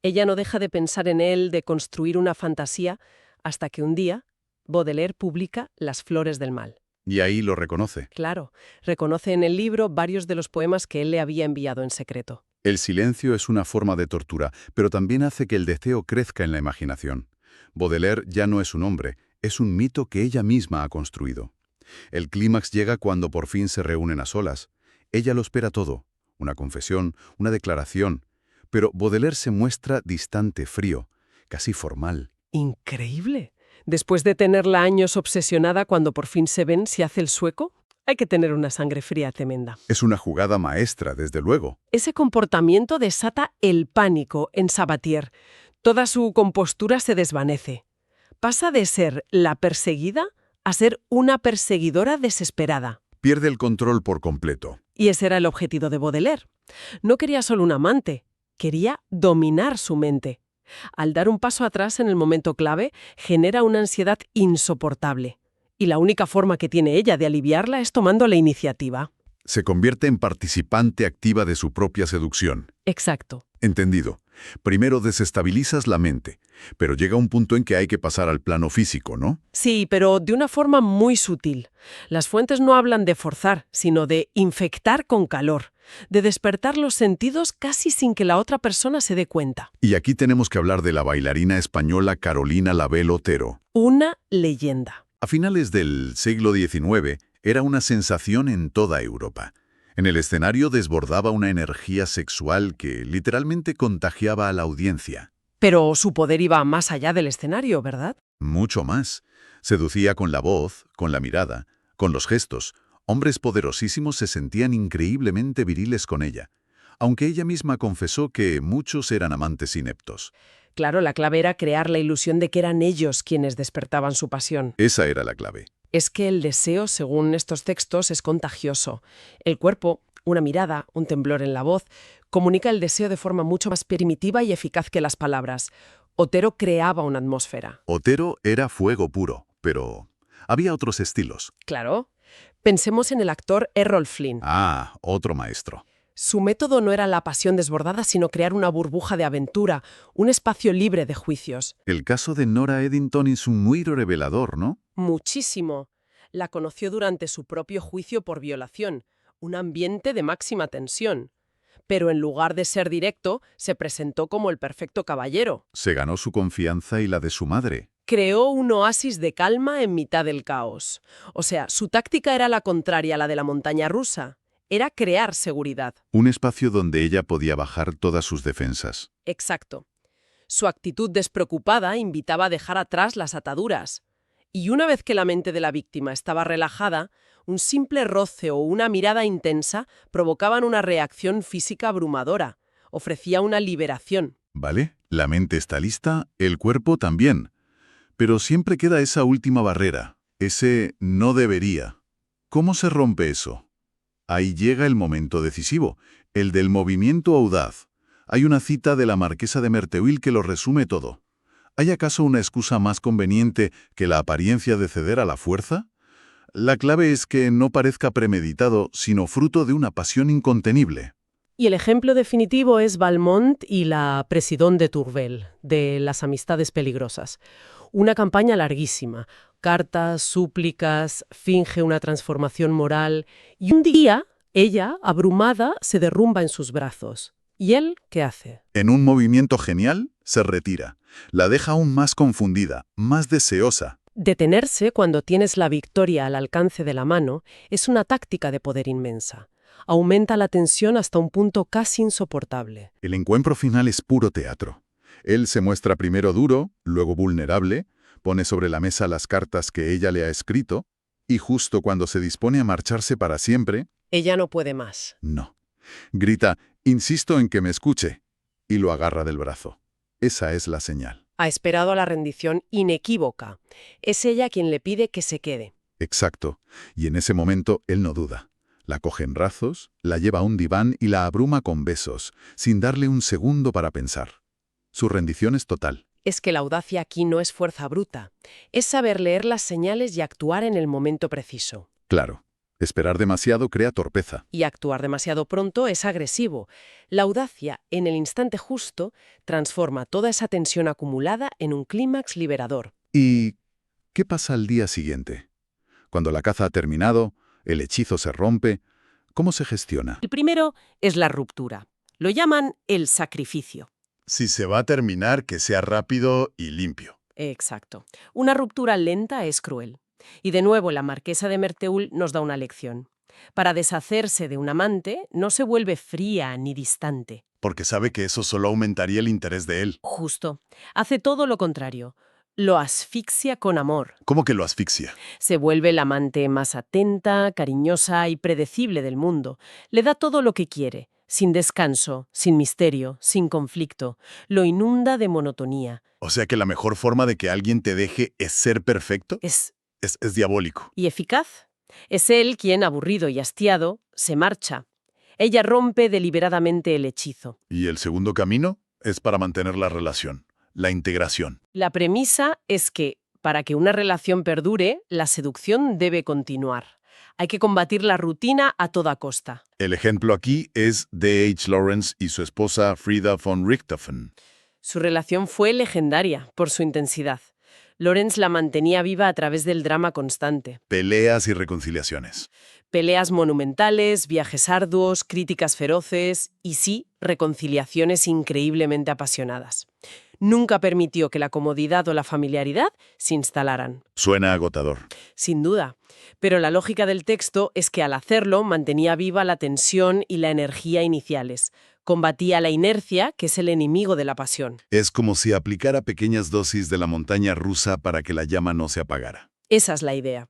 Ella no deja de pensar en él, de construir una fantasía, hasta que un día Baudelaire publica Las flores del mal. Y ahí lo reconoce. Claro, reconoce en el libro varios de los poemas que él le había enviado en secreto. El silencio es una forma de tortura, pero también hace que el deseo crezca en la imaginación. Baudelaire ya no es un hombre, es un mito que ella misma ha construido. El clímax llega cuando por fin se reúnen a solas. Ella lo espera todo. una confesión, una declaración. Pero Baudelaire se muestra distante, frío, casi formal. Increíble. Después de tenerla años obsesionada, cuando por fin se ven, se hace el sueco. Hay que tener una sangre fría tremenda. Es una jugada maestra, desde luego. Ese comportamiento desata el pánico en Sabatier. Toda su compostura se desvanece. Pasa de ser la perseguida a ser una perseguidora desesperada. Pierde el control por completo. Y ese era el objetivo de Baudelaire. No quería solo un amante, quería dominar su mente. Al dar un paso atrás en el momento clave, genera una ansiedad insoportable. Y la única forma que tiene ella de aliviarla es tomando la iniciativa. Se convierte en participante activa de su propia seducción. Exacto. Entendido. Primero desestabilizas la mente, pero llega un punto en que hay que pasar al plano físico, ¿no? Sí, pero de una forma muy sutil. Las fuentes no hablan de forzar, sino de infectar con calor, de despertar los sentidos casi sin que la otra persona se dé cuenta. Y aquí tenemos que hablar de la bailarina española Carolina Label Otero. Una leyenda. A finales del siglo XIX, era una sensación en toda Europa. En el escenario desbordaba una energía sexual que literalmente contagiaba a la audiencia. Pero su poder iba más allá del escenario, ¿verdad? Mucho más. Seducía con la voz, con la mirada, con los gestos. Hombres poderosísimos se sentían increíblemente viriles con ella, aunque ella misma confesó que muchos eran amantes ineptos. Claro, la clave era crear la ilusión de que eran ellos quienes despertaban su pasión. Esa era la clave. Es que el deseo, según estos textos, es contagioso. El cuerpo, una mirada, un temblor en la voz, comunica el deseo de forma mucho más primitiva y eficaz que las palabras. Otero creaba una atmósfera. Otero era fuego puro, pero había otros estilos. Claro. Pensemos en el actor Errol Flynn. Ah, otro maestro. Su método no era la pasión desbordada, sino crear una burbuja de aventura, un espacio libre de juicios. El caso de Nora Eddington es muy revelador, ¿no? Muchísimo. La conoció durante su propio juicio por violación, un ambiente de máxima tensión. Pero en lugar de ser directo, se presentó como el perfecto caballero. Se ganó su confianza y la de su madre. Creó un oasis de calma en mitad del caos. O sea, su táctica era la contraria a la de la montaña rusa. Era crear seguridad. Un espacio donde ella podía bajar todas sus defensas. Exacto. Su actitud despreocupada invitaba a dejar atrás las ataduras. Y una vez que la mente de la víctima estaba relajada, un simple roce o una mirada intensa provocaban una reacción física abrumadora. Ofrecía una liberación. ¿Vale? La mente está lista, el cuerpo también. Pero siempre queda esa última barrera, ese no debería. ¿Cómo se rompe eso? Ahí llega el momento decisivo, el del movimiento audaz. Hay una cita de la marquesa de Merteuil que lo resume todo. ¿Hay acaso una excusa más conveniente que la apariencia de ceder a la fuerza? La clave es que no parezca premeditado, sino fruto de una pasión incontenible. Y el ejemplo definitivo es Valmont y la Présidente de Tourvel, de las amistades peligrosas. Una campaña larguísima. Cartas, súplicas, finge una transformación moral. Y un día, ella, abrumada, se derrumba en sus brazos. ¿Y él qué hace? En un movimiento genial, se retira. La deja aún más confundida, más deseosa. Detenerse cuando tienes la victoria al alcance de la mano es una táctica de poder inmensa. Aumenta la tensión hasta un punto casi insoportable. El encuentro final es puro teatro. Él se muestra primero duro, luego vulnerable, pone sobre la mesa las cartas que ella le ha escrito, y justo cuando se dispone a marcharse para siempre... Ella no puede más. No. Grita, insisto en que me escuche, y lo agarra del brazo. Esa es la señal. Ha esperado a la rendición inequívoca. Es ella quien le pide que se quede. Exacto. Y en ese momento él no duda. La coge en brazos, la lleva a un diván y la abruma con besos, sin darle un segundo para pensar. Su rendición es total. Es que la audacia aquí no es fuerza bruta. Es saber leer las señales y actuar en el momento preciso. Claro. Esperar demasiado crea torpeza. Y actuar demasiado pronto es agresivo. La audacia, en el instante justo, transforma toda esa tensión acumulada en un clímax liberador. ¿Y qué pasa al día siguiente? Cuando la caza ha terminado, el hechizo se rompe, ¿cómo se gestiona? El primero es la ruptura. Lo llaman el sacrificio. Si se va a terminar, que sea rápido y limpio. Exacto. Una ruptura lenta es cruel. Y de nuevo la marquesa de Merteuil nos da una lección. Para deshacerse de un amante, no se vuelve fría ni distante. Porque sabe que eso solo aumentaría el interés de él. Justo. Hace todo lo contrario. Lo asfixia con amor. ¿Cómo que lo asfixia? Se vuelve la amante más atenta, cariñosa y predecible del mundo. Le da todo lo que quiere, sin descanso, sin misterio, sin conflicto. Lo inunda de monotonía. O sea que la mejor forma de que alguien te deje es ser perfecto. Es Es diabólico. ¿Y eficaz? Es él quien, aburrido y hastiado, se marcha. Ella rompe deliberadamente el hechizo. Y el segundo camino es para mantener la relación, la integración. La premisa es que, para que una relación perdure, la seducción debe continuar. Hay que combatir la rutina a toda costa. El ejemplo aquí es D.H. Lawrence y su esposa Frida von Richthofen. Su relación fue legendaria por su intensidad. Lawrence la mantenía viva a través del drama constante. Peleas y reconciliaciones. Peleas monumentales, viajes arduos, críticas feroces y sí, reconciliaciones increíblemente apasionadas. Nunca permitió que la comodidad o la familiaridad se instalaran. Suena agotador. Sin duda. Pero la lógica del texto es que al hacerlo mantenía viva la tensión y la energía iniciales. Combatía la inercia, que es el enemigo de la pasión. Es como si aplicara pequeñas dosis de la montaña rusa para que la llama no se apagara. Esa es la idea.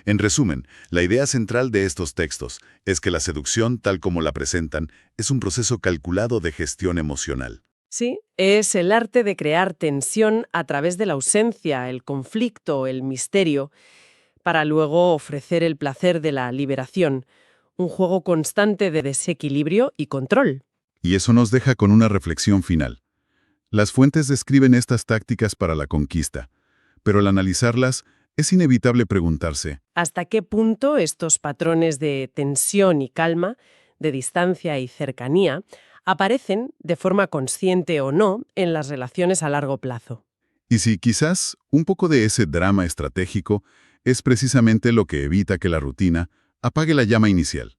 En resumen, la idea central de estos textos es que la seducción, tal como la presentan, es un proceso calculado de gestión emocional. Sí, es el arte de crear tensión a través de la ausencia, el conflicto, el misterio, para luego ofrecer el placer de la liberación, un juego constante de desequilibrio y control. Y eso nos deja con una reflexión final. Las fuentes describen estas tácticas para la conquista, pero al analizarlas, es inevitable preguntarse, ¿Hasta qué punto estos patrones de tensión y calma, de distancia y cercanía, aparecen, de forma consciente o no, en las relaciones a largo plazo? y si quizás un poco de ese drama estratégico es precisamente lo que evita que la rutina apague la llama inicial?